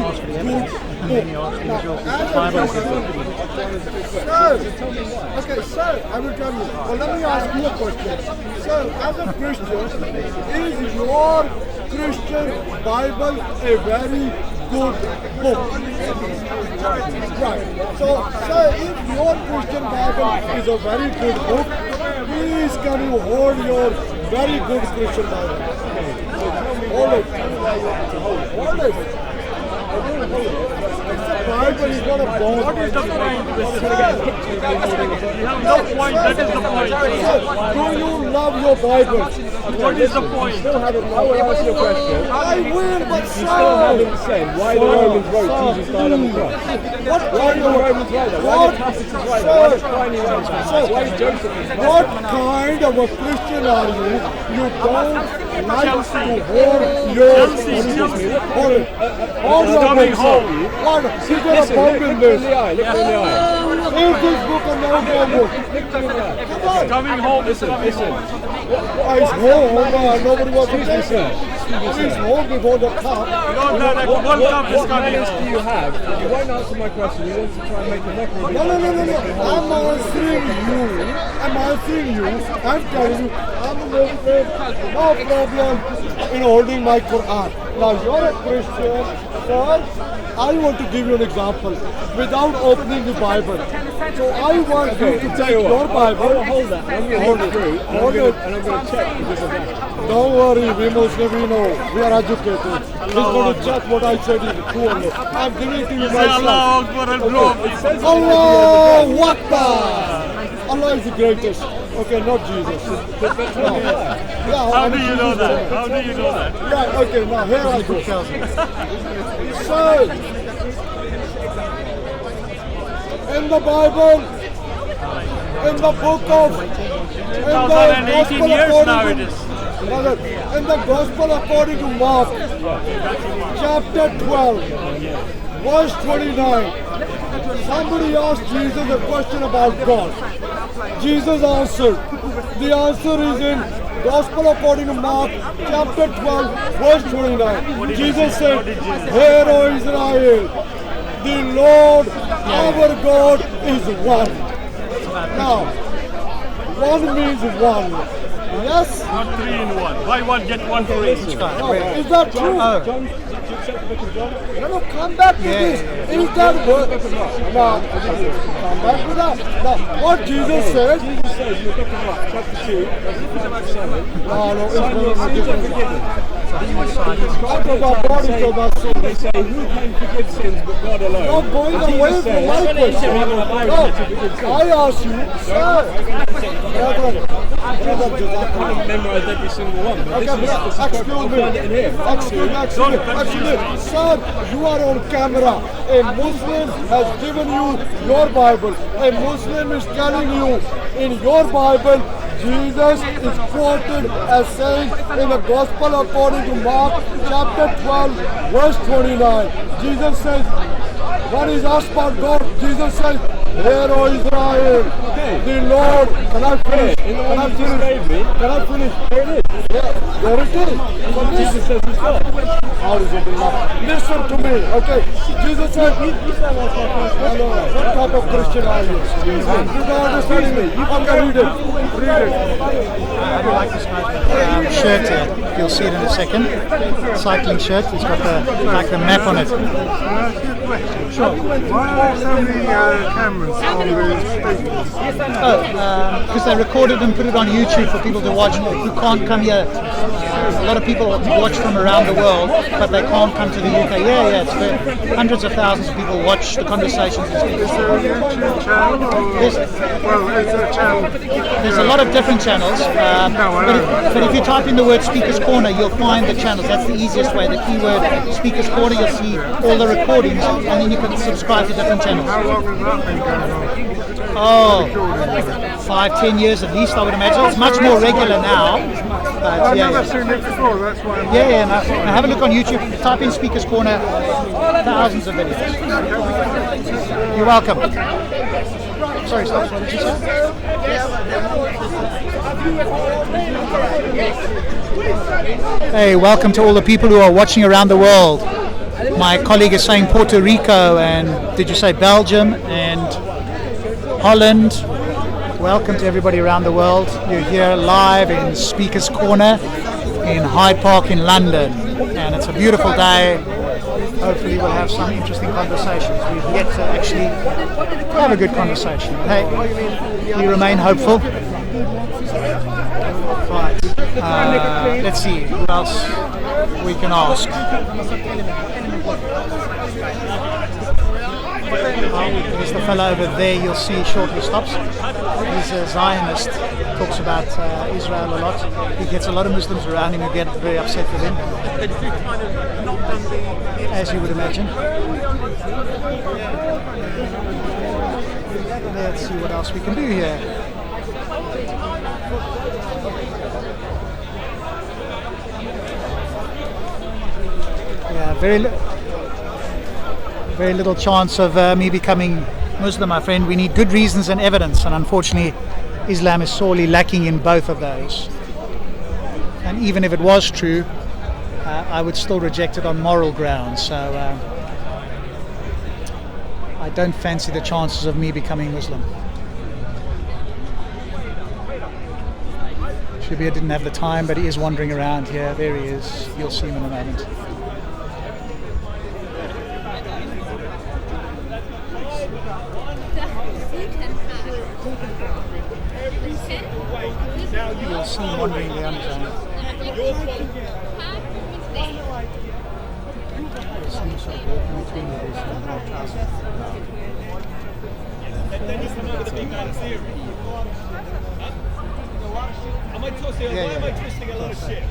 Sir, I will tell you. Well, let me ask you a question. Sir, as a Christian, is your Christian Bible a very good book? Right. So, sir, if your Christian Bible is a very good book, please can you hold your very good Christian Bible? Hold it. Hold it. Bible is not a bomb. What is the point? You have no point, that is the point. Do you love your Bible? What is the point? I will ask you a question. I will, but You still haven't said why the Romans wrote Jesus died on the cross. Why did the Romans write that? Why did Tacitus write that? Why did Pliny write that? Why did Joseph write that? What kind of a Christian are you? You don't like to hold your... Hold it. Hold your coming book, home. sir. Hold it. See, there's a bomb in this. Look in the eye. Read this book and now go book. It's coming home. Listen. He's home. Nobody wants to listen. He's home before the cup. One cup is What coming evidence home. do you have? You won't answer my question. You want to try and make a mockery. No. I'm answering you. I'm telling you. I'm a Muslim. No problem in holding my Quran. Now you're a Christian, sir. I want to give you an example without opening the Bible. So I want you to take your Bible. Hold that. I'm going to hold it through. And I'm going to check because of that. Don't worry, we Muslims, we know. We are educated. He's going to check what I said is true or not. I'm giving it to you myself. Allahu Akbar. Allah is the greatest. Okay, not Jesus. No. Yeah, How do you know that? How do you know that? Yeah, okay, now here I go. So, in the Bible, in the book of... 2018 years now it is. Brother, in the Gospel according to Mark, chapter 12, verse 29, somebody asked Jesus a question about God. Jesus answered. The answer is in Gospel according to Mark, chapter 12, verse 29. Jesus said, "Hear, O Israel, the Lord our God is one." Now, one means one. Yes? Not 3 in 1. Buy one, get one for each. No, is that true? No, come back to this. Is that word? Now, come back to that. Now, what Jesus said. Jesus says in the book of Mark, chapter 2, verse 7. No, God is about sin. They say, who can forgive sins but God alone? You're going away from my question. No, I ask you, sir. I haven't memorized every single one. Excuse me. Sir, you are on camera. A Muslim has given you your Bible. A Muslim is telling you in your Bible, Jesus is quoted as saying in the Gospel according to Mark, chapter 12, verse 29. Jesus says, when he's asked about God, Jesus says, "Hear, O Israel, the Lord." Can I finish? Can I finish? Can I finish? There it is. Yeah, there it is. So Jesus says he's God. How is it enough? Listen to me, okay? Jesus said, what type of Christian are you? You don't understand me. Okay, read it. Read it. I do like this guy's shirt here. You'll see it in a second. Cycling shirt. It's got the map on it. Sure. Why are there so many cameras on the stations? Because they recorded and put it on YouTube for people to watch who can't come here. A lot of people watch from around the world, but they can't come to the UK. Yeah, it's fair. Hundreds of thousands of people watch the conversations. Is there a YouTube channel? Is there a channel? There's a lot of different channels, but if you type in the word Speaker's Corner, you'll find the channels. That's the easiest way. The keyword Speaker's Corner, you'll see all the recordings, and then you can subscribe to different channels. How long has that been going on? Oh, 5-10 years at least, I would imagine. It's much more regular now. I've never seen it before, that's why I'm... Yeah, now have a look on YouTube, type in Speaker's Corner, thousands of videos. You're welcome. Sorry, stop. What did you say? Hey, welcome to all the people who are watching around the world. My colleague is saying Puerto Rico, and did you say Belgium and Holland? Welcome to everybody around the world. You're here live in Speaker's Corner in Hyde Park in London, and it's a beautiful day. Hopefully we'll have some interesting conversations. We've yet to actually have a good conversation. Hey, we remain hopeful. Right. Let's see who else we can ask. There's the fellow over there you'll see shortly stops. He's a Zionist, talks about Israel a lot. He gets a lot of Muslims around him who get very upset with him, as you would imagine. Let's see what else we can do here. Yeah, very little chance of me becoming Muslim, my friend. We need good reasons and evidence, and unfortunately Islam is sorely lacking in both of those. And even if it was true, I would still reject it on moral grounds. So I don't fancy the chances of me becoming Muslim. Shabir didn't have the time, but he is wandering around here. There he is. You'll see him in a moment. You'll see him wandering around. You'll see him sort of walking between the trousers. Then you come over the big man theory. Am I twisting? Why am I twisting a lot of shit?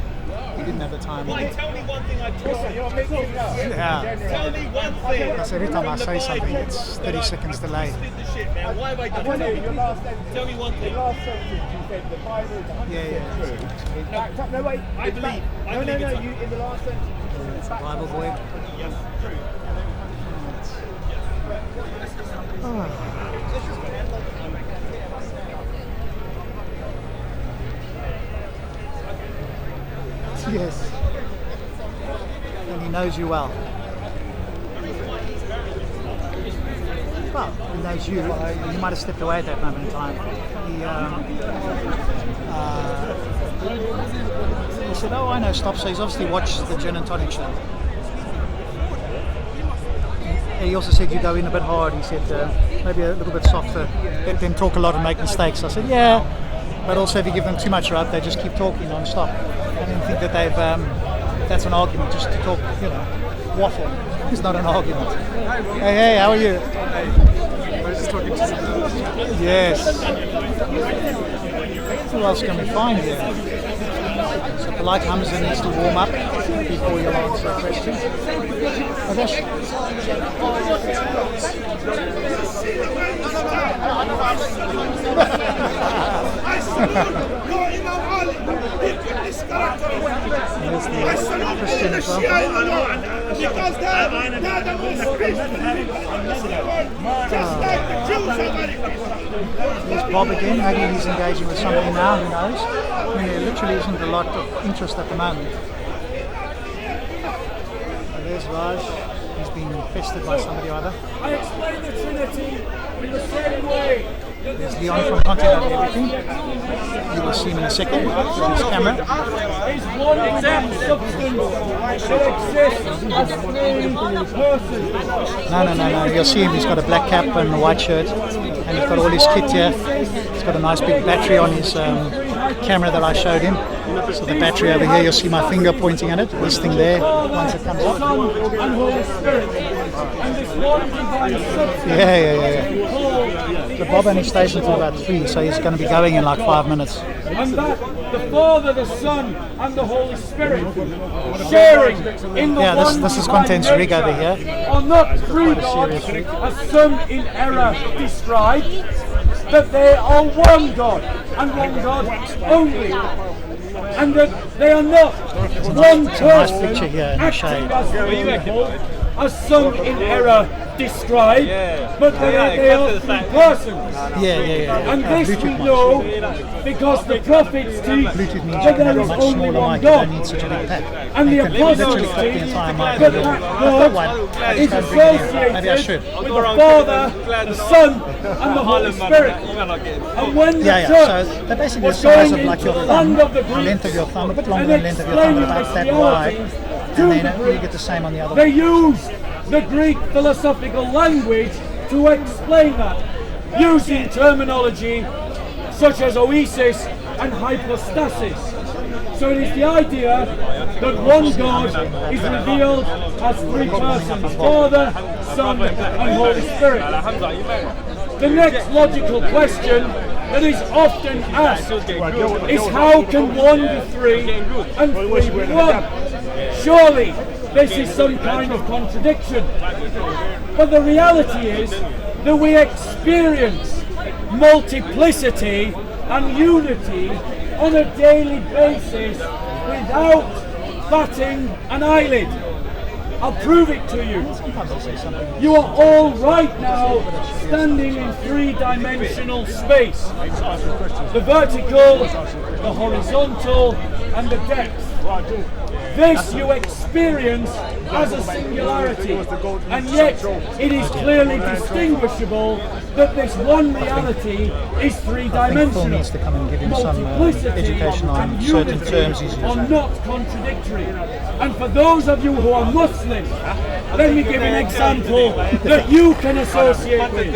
He didn't have the time. Why? Tell me one thing I twisted. Yeah. Tell me one thing. Because every time I say something, it's 30 seconds delayed. bullshit, man. Why have I done that? Tell me one thing. Last sentence you said the Bible is 100% true. In fact, no wait. I believe. No, you in the last sentence you said it's Bible boy. Yes, true. Yes. And he knows you well. Well, he knows you. He might have stepped away at that moment in time. He said, "Oh, I know, stop." So he's obviously watched the Gin and Tonic show. And he also said you go in a bit hard. He said maybe a little bit softer. Let them talk a lot and make mistakes. I said, yeah, but also if you give them too much rope, they just keep talking non-stop. I didn't think that they've. That's an argument just to talk, waffle. It's not an argument. Hey, how are you? Yes. Who else can we find here? So Polite Hamza needs to warm up before you'll answer a question. Here's the Christian example. Because they're the most just like the Jews. There's Bob again. Maybe he's engaging with somebody now, who knows? I mean, there literally isn't a lot of interest at the moment. So there's Raj. He's been pestered by somebody or other. I explain the Trinity in the same way. There's Leon from Content and Everything. You will see him in a second with his camera. Is one exact substance that exists as three persons. No. You'll see him. He's got a black cap and a white shirt, and he's got all his kit here. He's got a nice big battery on his camera that I showed him. So the battery over here, you'll see my finger pointing at it. This thing there, once it comes up. Yeah. The Bob only stays until about 3, so he's going to be going in like 5 minutes. And that the Father, the Son, and the Holy Spirit sharing in the this is Content's rig over here. Are not three gods, as some in error describe, that they are one God and one God only. And that they are not one person acting as some in error describe, but they are three persons. And this we know because the prophets teach that there is only one God. And the apostles teach that God is associated with the Father, the Son, and the Holy Spirit. And when the church so basically the was size going of like into your the thumb, land of the the length Greeks of your thumb, a bit longer and than the length of your thumb, explaining about that wide, Christianity and then you get the same on the other they one. use the Greek philosophical language to explain that, using terminology such as oasis and hypostasis. So it is the idea that one God is revealed as three persons, Father, Son, and Holy Spirit. The next logical question that is often asked is how can one be three and three be one? Surely this is some kind of contradiction. But the reality is that we experience multiplicity and unity on a daily basis without batting an eyelid. I'll prove it to you. You are all right now standing in three-dimensional space. The vertical, the horizontal, and the depth. This you experience as a singularity, and yet it is clearly distinguishable that this one reality is three-dimensional. Needs to come and give him some Multiplicity education on and certain unity terms he's are using. not contradictory. And for those of you who are Muslim, let me give an example that you can associate with.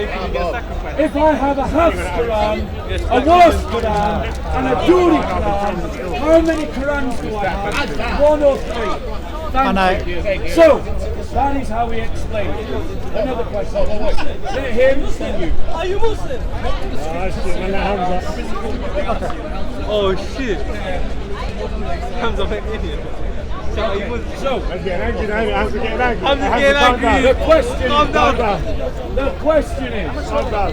If I have a half Quran, a Wars Quran, and a Duri Quran, how many Qurans do I have? 1 or 3? Thank you. So, that is how we explain it. Another question. Let him, then you. Are you Muslim? Oh shit. Ham's a big idiot. So, I'm getting angry now. I'm getting angry. I'm just getting angry. The question is,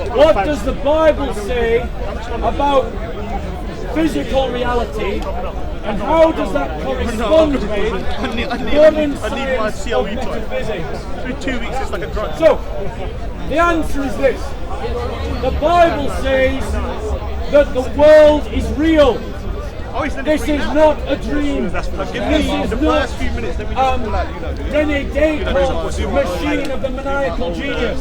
what does the Bible say about physical reality, and how does that correspond with modern science of metaphysics? In 2 weeks, it's like a drug. So, the answer is this. The Bible says that the world is real. This is not a dream. This is not René Descartes' machine of the maniacal genius.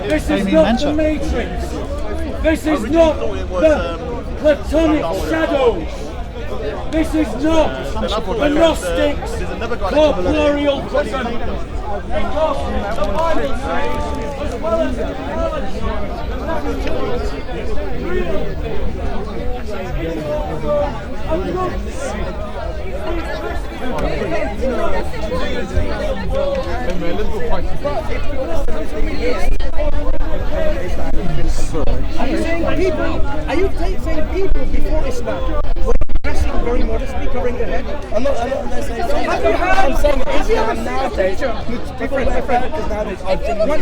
This is not the Matrix. This is not the Platonic shadows. This is not the Gnostics' corporeal prison. Because the Bible says, as well as the Are you saying people before Islam were dressing very modestly, covering their head? I'm not saying I'm saying Islam nowadays.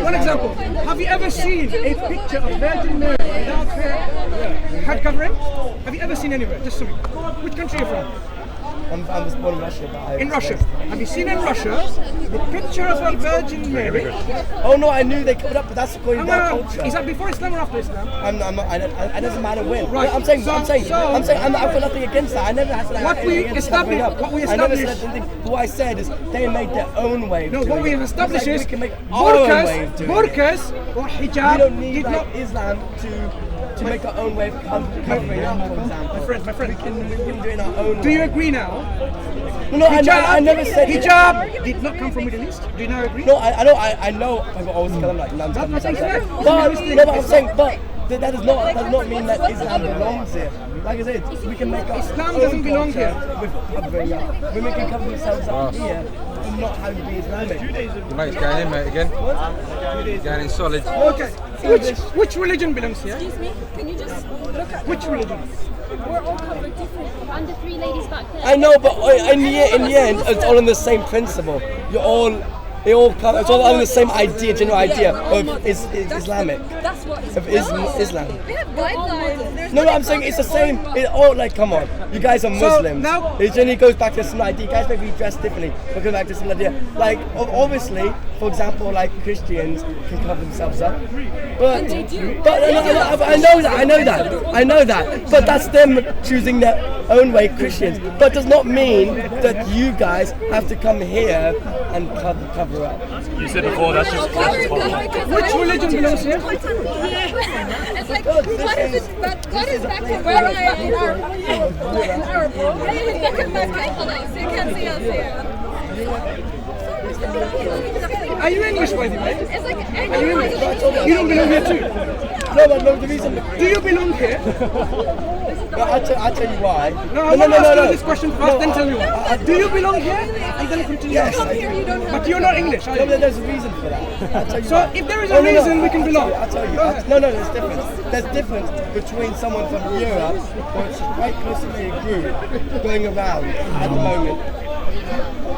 One example. Have you ever seen a picture of Virgin Mary without her head covering? Have you ever seen anywhere? Just some. Which country are you from? I was born in Russia, but in Russia. Have you seen in Russia the picture of a Virgin Mary? Oh no, I knew they covered up, but that's according to their culture. Is that before Islam or after Islam? I'm not. It doesn't matter when. Right. I'm saying. I've got nothing against that. I never had to. What we established. I never said anything. What I said is they made their own way. No, what we have established is we can make our own way of doing burqas or hijab. We don't need Islam to make our own way of covering up, for example. My friend, we can do it in our own way. Do you agree now? No, I never said hijab did not come from Middle East. Do you now agree? No, I know. I always tell them like nuns. But I'm saying, but that does not mean that Islam belongs here. Like I said, we can make our Islam doesn't belong here. With covering up. Women can cover themselves up here and not have to be Islamic. Your mate's going in, mate, again. What? Going in solid. Okay. Which religion belongs here? Excuse me, can you just look at which religion? We're all covered differently. And the three ladies back there. I know, but in the end, it's all in the same principle. It's all under the same idea, general idea of Islamic. That's what of Islam. We have guidelines. No, I'm saying it's the same. Come on, you guys are Muslims. It generally goes back to a similar idea. You guys maybe dress differently, but go back to a similar idea. Like, obviously, for example, like Christians can cover themselves up. But I know that. But that's them choosing their own way, Christians. But does not mean that you guys have to come here and cover up. You said before that's just which religion belongs here? It's like God is back to where I am in our book. Look at my people, so you can't see us here. Are you English, by the way? It's like are you English? You don't belong here too. No, the reason. Do you belong here? I'll tell you why. No, I want to ask you this question first, then tell you why. Do you belong here? And then continue. Yes, but you're not English, are you? No, there's a reason for that. I'll tell you so why. if there is a reason, we can belong. I'll tell you. No, there's difference. There's difference between someone from Europe, which is quite close to a group, going around at the moment.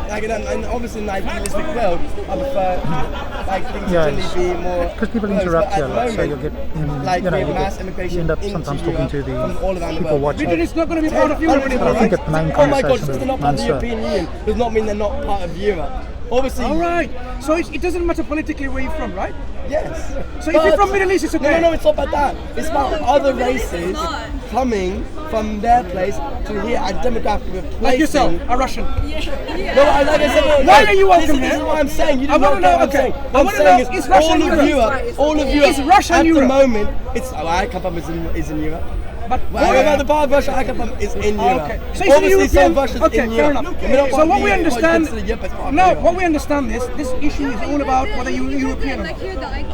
Like, and obviously in the idealistic world, I prefer things to generally be more. Because people interrupt you, so you'll get mass immigration you end up sometimes talking to the people watching. Because it's not going to be part of Europe anymore, I think at the main oh my God, conversation just they're not part of the European Union does not mean they're not part of Europe. Obviously. All right. So it doesn't matter politically where you're from, right? Yes. So if you're from Middle East, it's okay. No, it's not about that. It's about other races coming from their place to here and demographic replacing. Like yourself, a Russian. Yeah. No, like I said, why are you welcome here? This is what I'm saying. You I want to know. Okay. I'm saying is all of Europe. Is Russia at Europe? the moment, it's where I come from is in Europe. But the part of Russia I come from is in Europe. Okay. So obviously, some Russia's in fair Europe. enough. So what we understand, what we understand is this issue is all about whether you're European or not.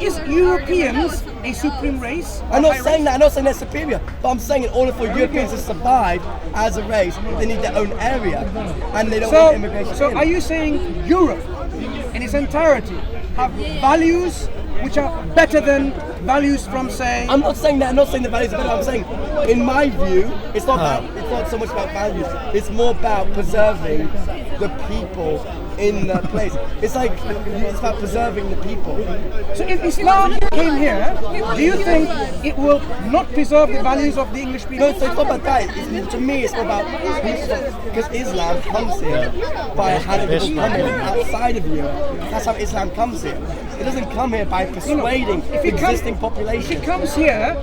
Is Europeans a supreme race? I'm not saying that. I'm not saying they're superior. But I'm saying in order for Europeans to survive as a race, they need their own area, and they don't want immigration. So are you saying Europe, in its entirety, have values which are better than values from, say... I'm not saying that. I'm not saying the values are better. I'm saying, in my view, it's not so much about values. It's more about preserving the people in the place. It's about preserving the people. So if Islam came here, do you think it will not preserve the values of the English people? No, it's not about that. To me, it's about because Islam comes here by having people come here outside of Europe. That's how Islam comes here. It doesn't come here by persuading existing population. If it comes here,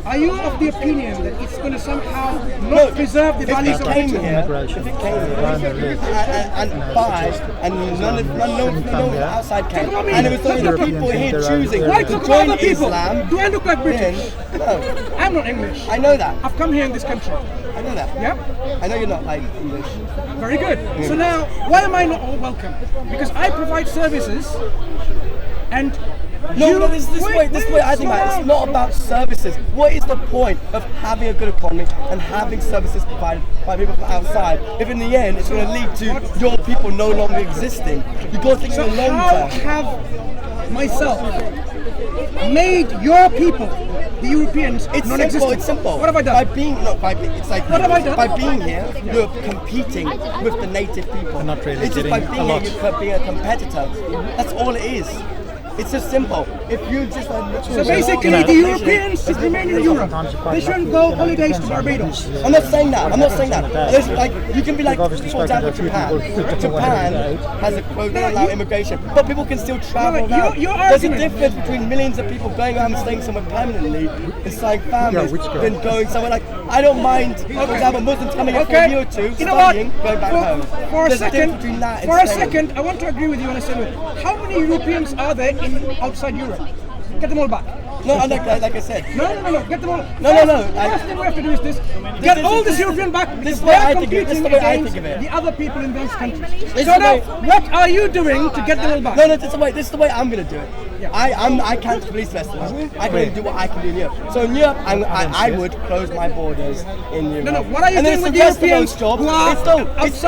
are you of the opinion that it's going to somehow not preserve the values of If it came here, and no outside came, and it was only the people here choosing Why to talk about join other people? Islam. Do I look like British? No. I'm not English. I know that. I've come here in this country. I know that. Yeah? I know you're not like English. Very good. So now, why am I not all welcome? Because I provide services and this way I think about it. It's not about services. What is the point of having a good economy and having services provided by people from outside if in the end it's going to lead to your people no longer existing? You've got to think in the long term. How have myself made your people, the Europeans, It's non-existent? It's simple. What have I done? What have I done? By being here, you're competing with the native people. Not really It's just by being here, you're being a competitor. That's all it is. It's just simple. If you just So basically, the Europeans should remain in Europe. They shouldn't go holidays to Barbados. I'm not saying that. There's you can be like, for example, Japan. Japan has a quote, they don't allow immigration, but people can still travel around. There's a difference between millions of people going around and staying somewhere permanently and starting families than going somewhere like, I don't mind, for example, Muslims coming here for a year or two, studying, going back home. For a There's a difference between that and staying. I want to agree with you on a second. How many Europeans are there outside Europe? Get them all back. No, like I said. No, get them all. No. The first thing we have to do is this. Get all these European back because they are competing against the other people in those countries. So now, what are you doing to get them all back? No, this is the way I'm going to do it. I can't police festivals. I can only do what I can do in Europe. So in Europe, I would close my borders in Europe. No, what are you doing with the Europeans who are outside? It's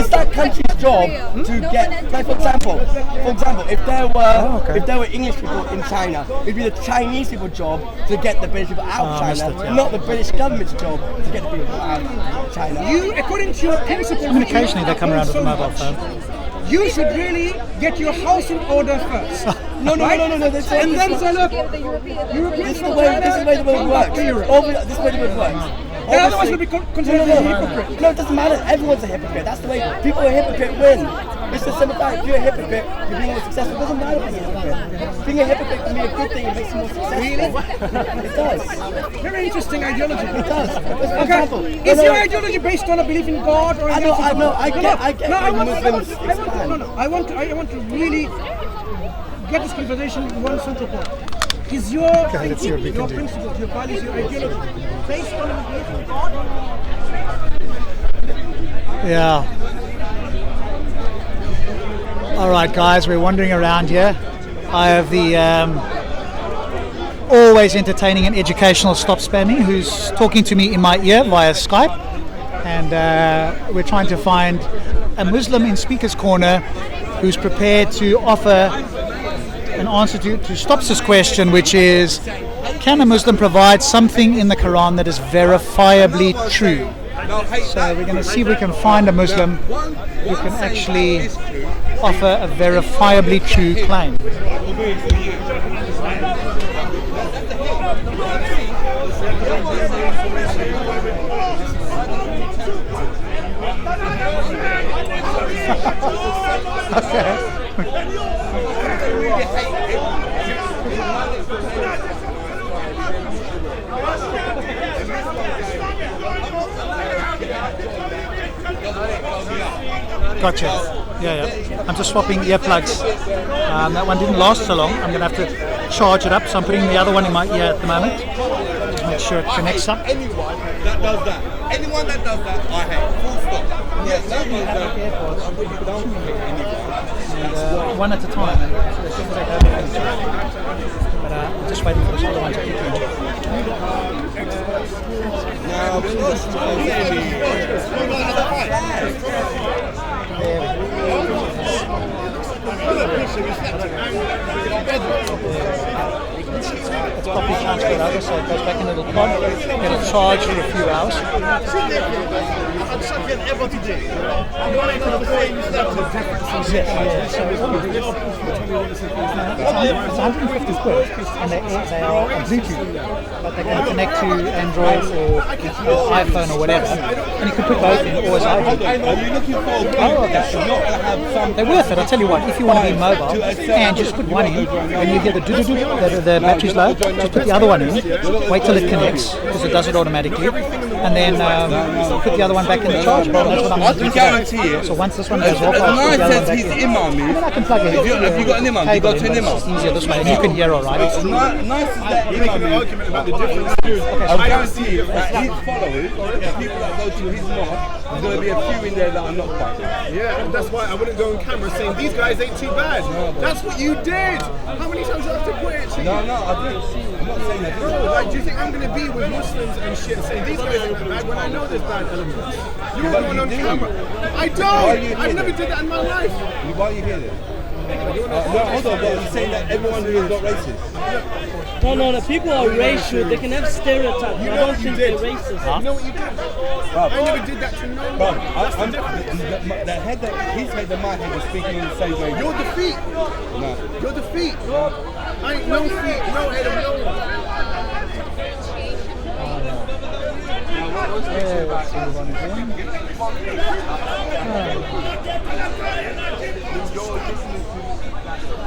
that country's job to get, like for example, if there were English people in China, it'd be the Chinese people's job to get the British people out of China, not the British government's job to get the people out of China. You, according to your principle, Occasionally they come around with a mobile phone. You should really get your house in order first. No. And then say, look, This is the way the world works. This is the way the world works. And otherwise we'll be considered a hypocrite. No, it doesn't matter. Everyone's a hypocrite. That's the way people who are hypocrite win. It's the simple fact. If you're a hypocrite, you're being more successful. It doesn't matter being a hypocrite. Being a hypocrite can be a good thing. It makes you more successful. Really? It does. Very interesting ideology. It does. Okay. Is your ideology based on a belief in God or? I get. I want to really get this conversation in one central point. Is your thinking, your principles, your values, your ideology based on a belief in God? Yeah. All right, guys, we're wandering around here. I have the always entertaining and educational Stop Spamming, who's talking to me in my ear via Skype, and we're trying to find a Muslim in Speaker's Corner who's prepared to offer an answer to Stops' question, which is, can a Muslim provide something in the Quran that is verifiably true? So we're going to see if we can find a Muslim who can actually offer a verifiably true claim. Gotcha. Yeah. I'm just swapping earplugs. That one didn't last so long. I'm going to have to charge it up, so I'm putting the other one in my ear at the moment. Just make sure it connects up. Anyone that does that, I hate. Full stop. Yes, and one at a time. But I'm just waiting for this other one to kick in. Now, It's copy transferred over, so it goes back in a little pod. It'll charge for a few hours. It's 150 quid, and they are on Bluetooth, but they're going to connect to Android or iPhone or whatever, and you can put both in, or as I do. Are you looking for Oh, okay. They're worth it, I'll tell you what, if you want to be mobile, and just put one in, when you hear the do-do-do, the battery's low, just put the other one in, wait till it connects, because it does it automatically, and then put the other one back in the charger. And that's what I'm going to do today. So once this one goes off, I'll put the other one back in. And then I can plug it in. Have you got an imam? You go to an imam. It's easier this way, and you can hear all right. Nice is that imam. I guarantee you that his followers, the people that go to his mosque, there's going to be a few in there that are not quite. Yeah, and that's why I wouldn't go on camera saying these guys ain't too bad. That's what you did. How many times do I have to put it to you? No, I didn't. I'm not saying that. Bro, like, do you think I'm going to be with Muslims and shit saying these guys ain't too bad when I know there's bad elements? You're going on camera. I don't. I never did that in my life. Why are you here then? No, hold on, but you're saying that everyone here is not racist. No, people are racial. They can have stereotypes. You I know don't what you think did. they're racist. You know what you did? I never did that to no one. That's the difference. His head and my head are speaking in the same way. Your defeat. No. Your defeat. I ain't no feet, no head of no one.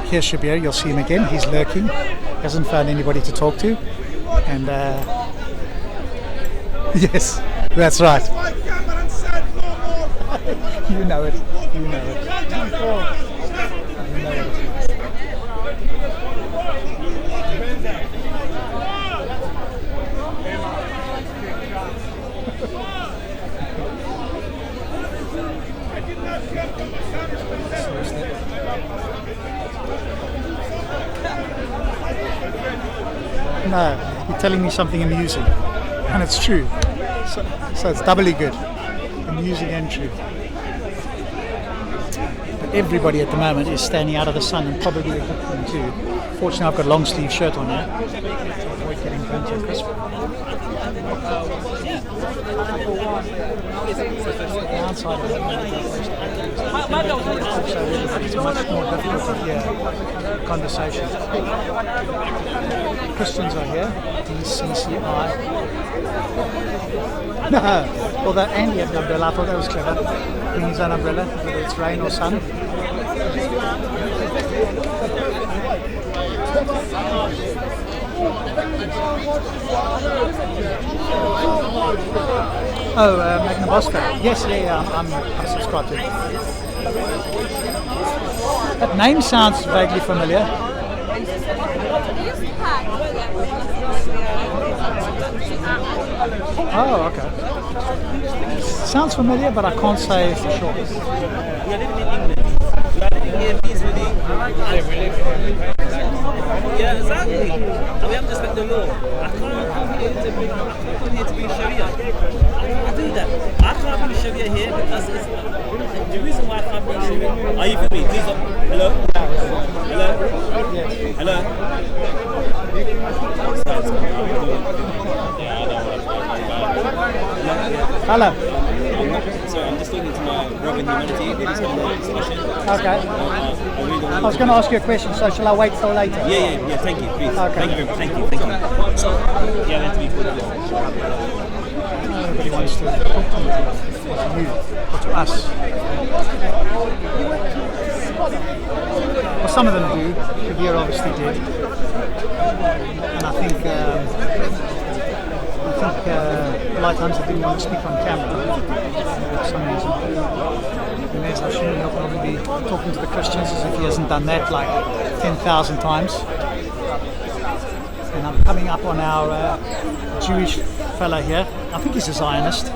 Here's Shabir, you'll see him again. He's lurking, hasn't found anybody to talk to, and yes, that's right. You know it. You know it. No, you're telling me something amusing, and it's true. So it's doubly good, amusing and true. But everybody at the moment is standing out of the sun, and probably a good thing too. Fortunately, I've got a long sleeve shirt on now, to avoid getting burnt to a crisp. The outside of it, it's much more difficult to hear conversation. Christians are here, DCCI. No, although Andy had the umbrella, I thought that was clever. Bring his own umbrella, whether it's rain or sun. Oh, Magnum Oscar. Yes, I'm subscribed to it. That name sounds vaguely familiar. Oh, okay. Sounds familiar, but I can't say for sure. Yeah, exactly. And we have to respect the law. I can't come here to bring Sharia. I can't do that. I can't bring Sharia here because it's, the reason why I can't bring Sharia. Are you with me? Please don't. Hello? Hello? Hello? Hello. So I'm just talking to my brother in humanity. We're just having a discussion. Okay. I was going to ask you a question, so shall I wait till later? Yeah. Thank you, please. Okay. Thank you very much. Thank you. So, yeah, we have to be good. Nobody wants to talk to you or to us. Well, some of them do. Kabir obviously did. And I think Light Hunter didn't want to speak on camera for some reason. And there's Hashim, he'll probably be talking to the Christians as if he hasn't done that like 10,000 times. And I'm coming up on our Jewish fella here. I think he's a Zionist.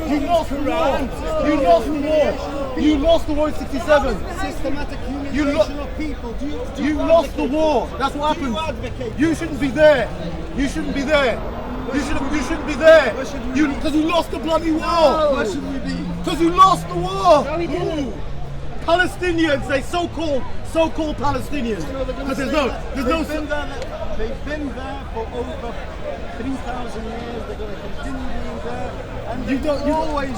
You lost the war. You lost the war. You lost the war in '67. Systematic humiliation of people. You lost the war. That's what happened. You shouldn't be there. You shouldn't be there. You shouldn't be there. Because you lost the bloody war. Where should we be? Because you lost the war. No, we didn't. Palestinians, they so-called Palestinians. Because there's no. They've been there for over 3,000 years. They're going to continue being there. And You don't know what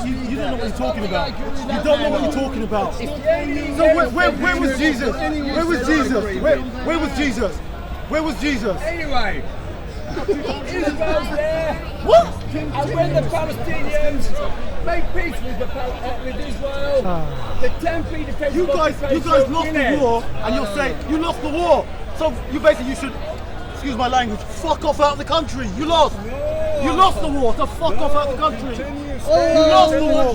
you're talking about. You don't know what you're talking about. So where was Jesus? Where was Jesus? Where was Jesus? Where was Jesus? Anyway, Israel's there. What? And when the Palestinians make peace with Israel, the temporary defense You guys lost the war, and you'll say you lost the war. So you should, excuse my language, fuck off out of the country. You lost. You lost the war. So fuck off out of the country. You lost the war.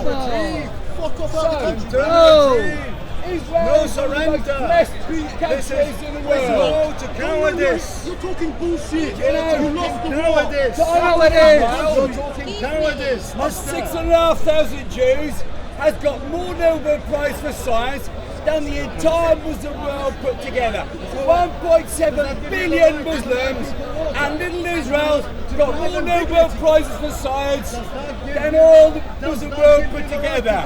Fuck off out of the country. Israel is one of the most blessed countries in the world. No to cowardice. You're talking bullshit. You lost the war. Cowardice. You're talking cowardice. 6,500 Jews has got more Nobel Prize for science than the entire Muslim world put together. 1.7 billion Muslims, and little Israel's got more Nobel Prizes for science than all the Muslim world put together.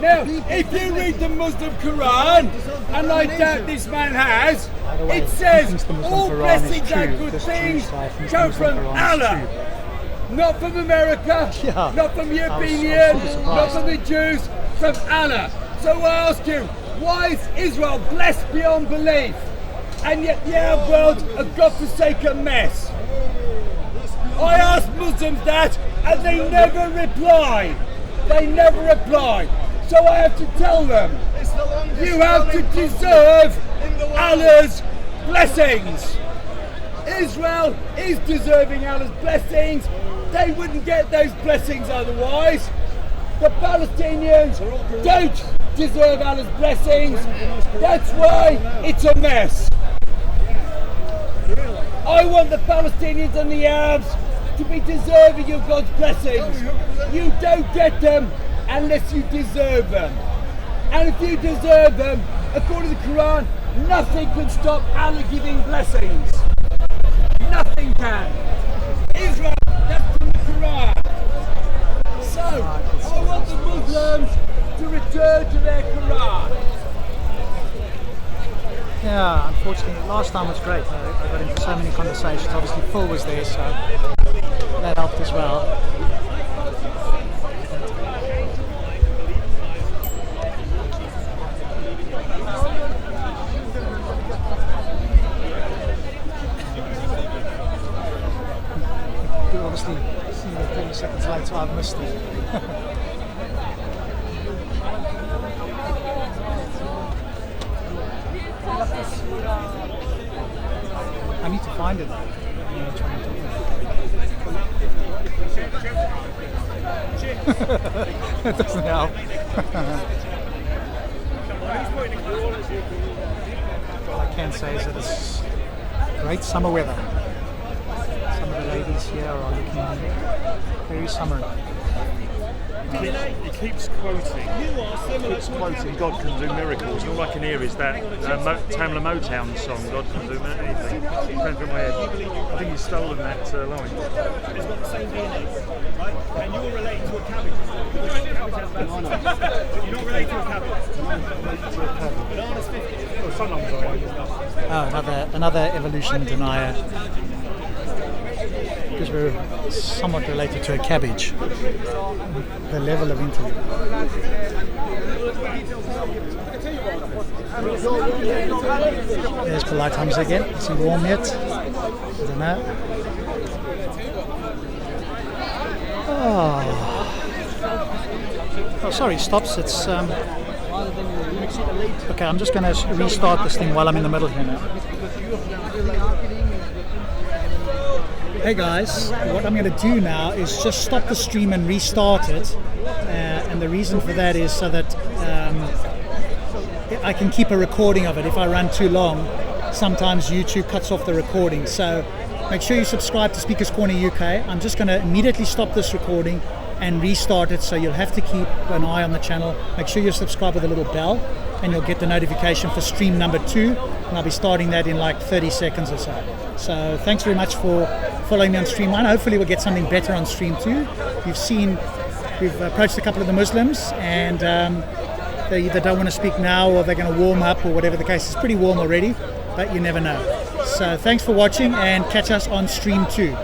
Now, if you read the Muslim Quran, and I doubt this man has, it says all blessings and good things come from Allah. Not from America, not from European Union, not from the Jews, from Allah. So I ask you, why is Israel blessed beyond belief, and yet the Arab world a godforsaken mess? I ask Muslims that, and they never reply. They never reply. So I have to tell them, you have to deserve Allah's blessings. Israel is deserving Allah's blessings. They wouldn't get those blessings otherwise. The Palestinians don't deserve Allah's blessings. That's why it's a mess. I want the Palestinians and the Arabs to be deserving of God's blessings. You don't get them unless you deserve them. And if you deserve them, according to the Quran, nothing can stop Allah giving blessings. Nothing can. Israel, that's from the Quran. So, I want the Muslims to return to their Quran. Yeah, unfortunately, last time was great. I got into so many conversations. Obviously, Phil was there, so that helped as well. Obviously, see me 30 seconds later, I've missed it. I need to find it. It doesn't help. All I can say is that it's great summer weather. Some of the ladies here are looking very summery. He keeps quoting God Can Do Miracles, and all I can hear is that Tamla Motown song, God Can Do Anything. It's going through my head. I think he's stolen that line. It's got the same DNA, right? And you're related to a cabbage. You're not related to a cabbage. Banana's 50. Oh, another evolution denier. Because we're somewhat related to a cabbage. The level of intellect. There's Polite Hamza again. Is he warm yet? I don't know. Oh, sorry, stops. It's okay. I'm just going to restart this thing while I'm in the middle here now. Hey guys, what I'm going to do now is just stop the stream and restart it, and the reason for that is so that I can keep a recording of it. If I run too long, sometimes YouTube cuts off the recording, so make sure you subscribe to Speakers Corner UK. I'm just going to immediately stop this recording and restart it, so you'll have to keep an eye on the channel. Make sure you subscribe with a little bell and you'll get the notification for stream number 2, and I'll be starting that in like 30 seconds or so. So thanks very much for following me on stream 1. Hopefully we'll get something better on stream 2. We've approached a couple of the Muslims, and they either don't want to speak now or they're going to warm up or whatever the case. It's pretty warm already, but you never know. So thanks for watching, and catch us on stream 2.